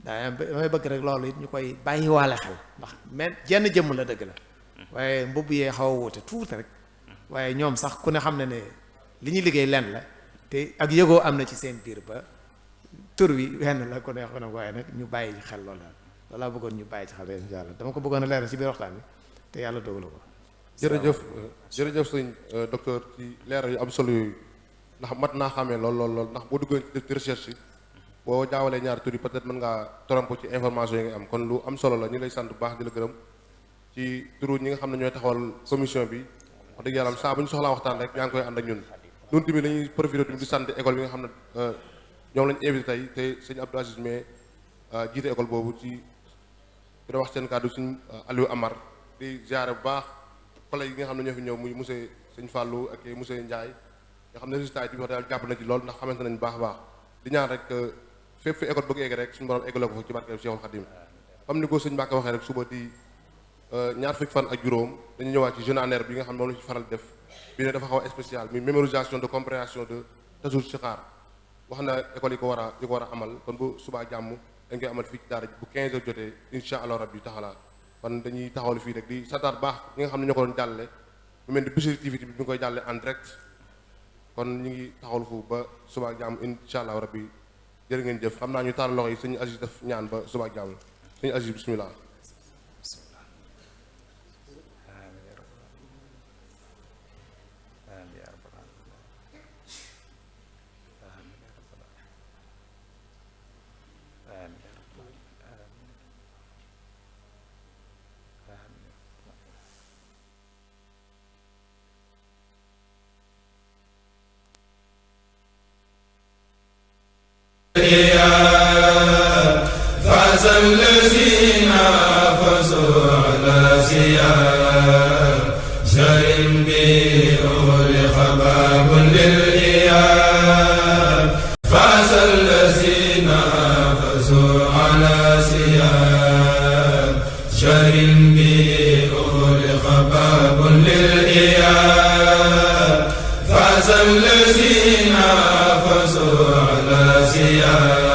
damay bëgg rek loolu it ñu koy bàyyiwaale xel ndax mais jenn jëmm la dëgg la waaye mbubb yee xaw a wuute tuuti rek waaye ñoom sax ku ne xam ne ne li ñuy liggéey lenn la te ak yëgoo am na ci seen biir ba tur wi wenn la ku ne xam ne waaye nag ñu bàyyi xel loolu la laa bëggoon ñu bàyyi ci xel insha Allah dama ko bëggoon a leeral ci biir waxtaan bi te yàlla dogalu ko. jërëjëf sëñ docteur ci leeral yu am solo yooyu ndax mat naa xamee lool ndax boo duggee ci recherche yi boo jaawalee ñaari tur yi peut-être mën ngaa trompe ci information yi nga am kon lu am solo la ñu lay sant bu baax di la gërëm ci turu ñi nga xam ne ñooy taxawal commission bi wax dëgg yàlla saa bu ñu soxlaa waxtaan rek yaa ngi koy ànd ak ñun tamit dañuy profité tamit di sant école bi nga xam ne ñoom lañu invité tey te sëñ Abdou Aziz mais jiite école boobu ci dina wax seen kàddu suñ Aliou Amar di ziare bu baax collègue yi nga xam ne ñoo fi ñëw muy monsieur sëñ Fallou ak monsieur Ndiaye nga xam ne résultat yi wax dëgg jàpp na ci lool ndax xamante nañ baax a baax di ñaan rek fépp fi école bëgg egg rek suñu borom eggale ko fa ci barke Cheikhul Khadim comme ni ko sëñ Mbacke waxee rek suba di ñaar fukki fan ak juróom dañu ñëwaat ci jeune bi nga xam ne moom la ci faral def bi ne dafa xaw a spécial muy mémorisation de compréhension de Tazawudu Sixaar wax na école yi ko war a amal kon bu subaa jàmm dañ koy amal fii ci daara bu 15 heures jotee insha allah rabbi taxala kon dañuy taxawal fii rek di santaat baax ñi nga xam ne ñoo ko doon jàllale mu mel ni Bichri TV bi ñu koy jàllale en direct kon ñu ngi taxawal foofu ba subaa jàmm insha allah rabbi jërë ngeen jëf xam naa ñu taal loxo yi sëñ Aziz def ñaan ba subaa jàmm sëñ Aziz bismillah فاز الذين فازوا على سيار شرم بأول خباب للإياب فاز الذين فازوا على سيار شرم بأول خباب للإياب فاز الذين فازوا على سيار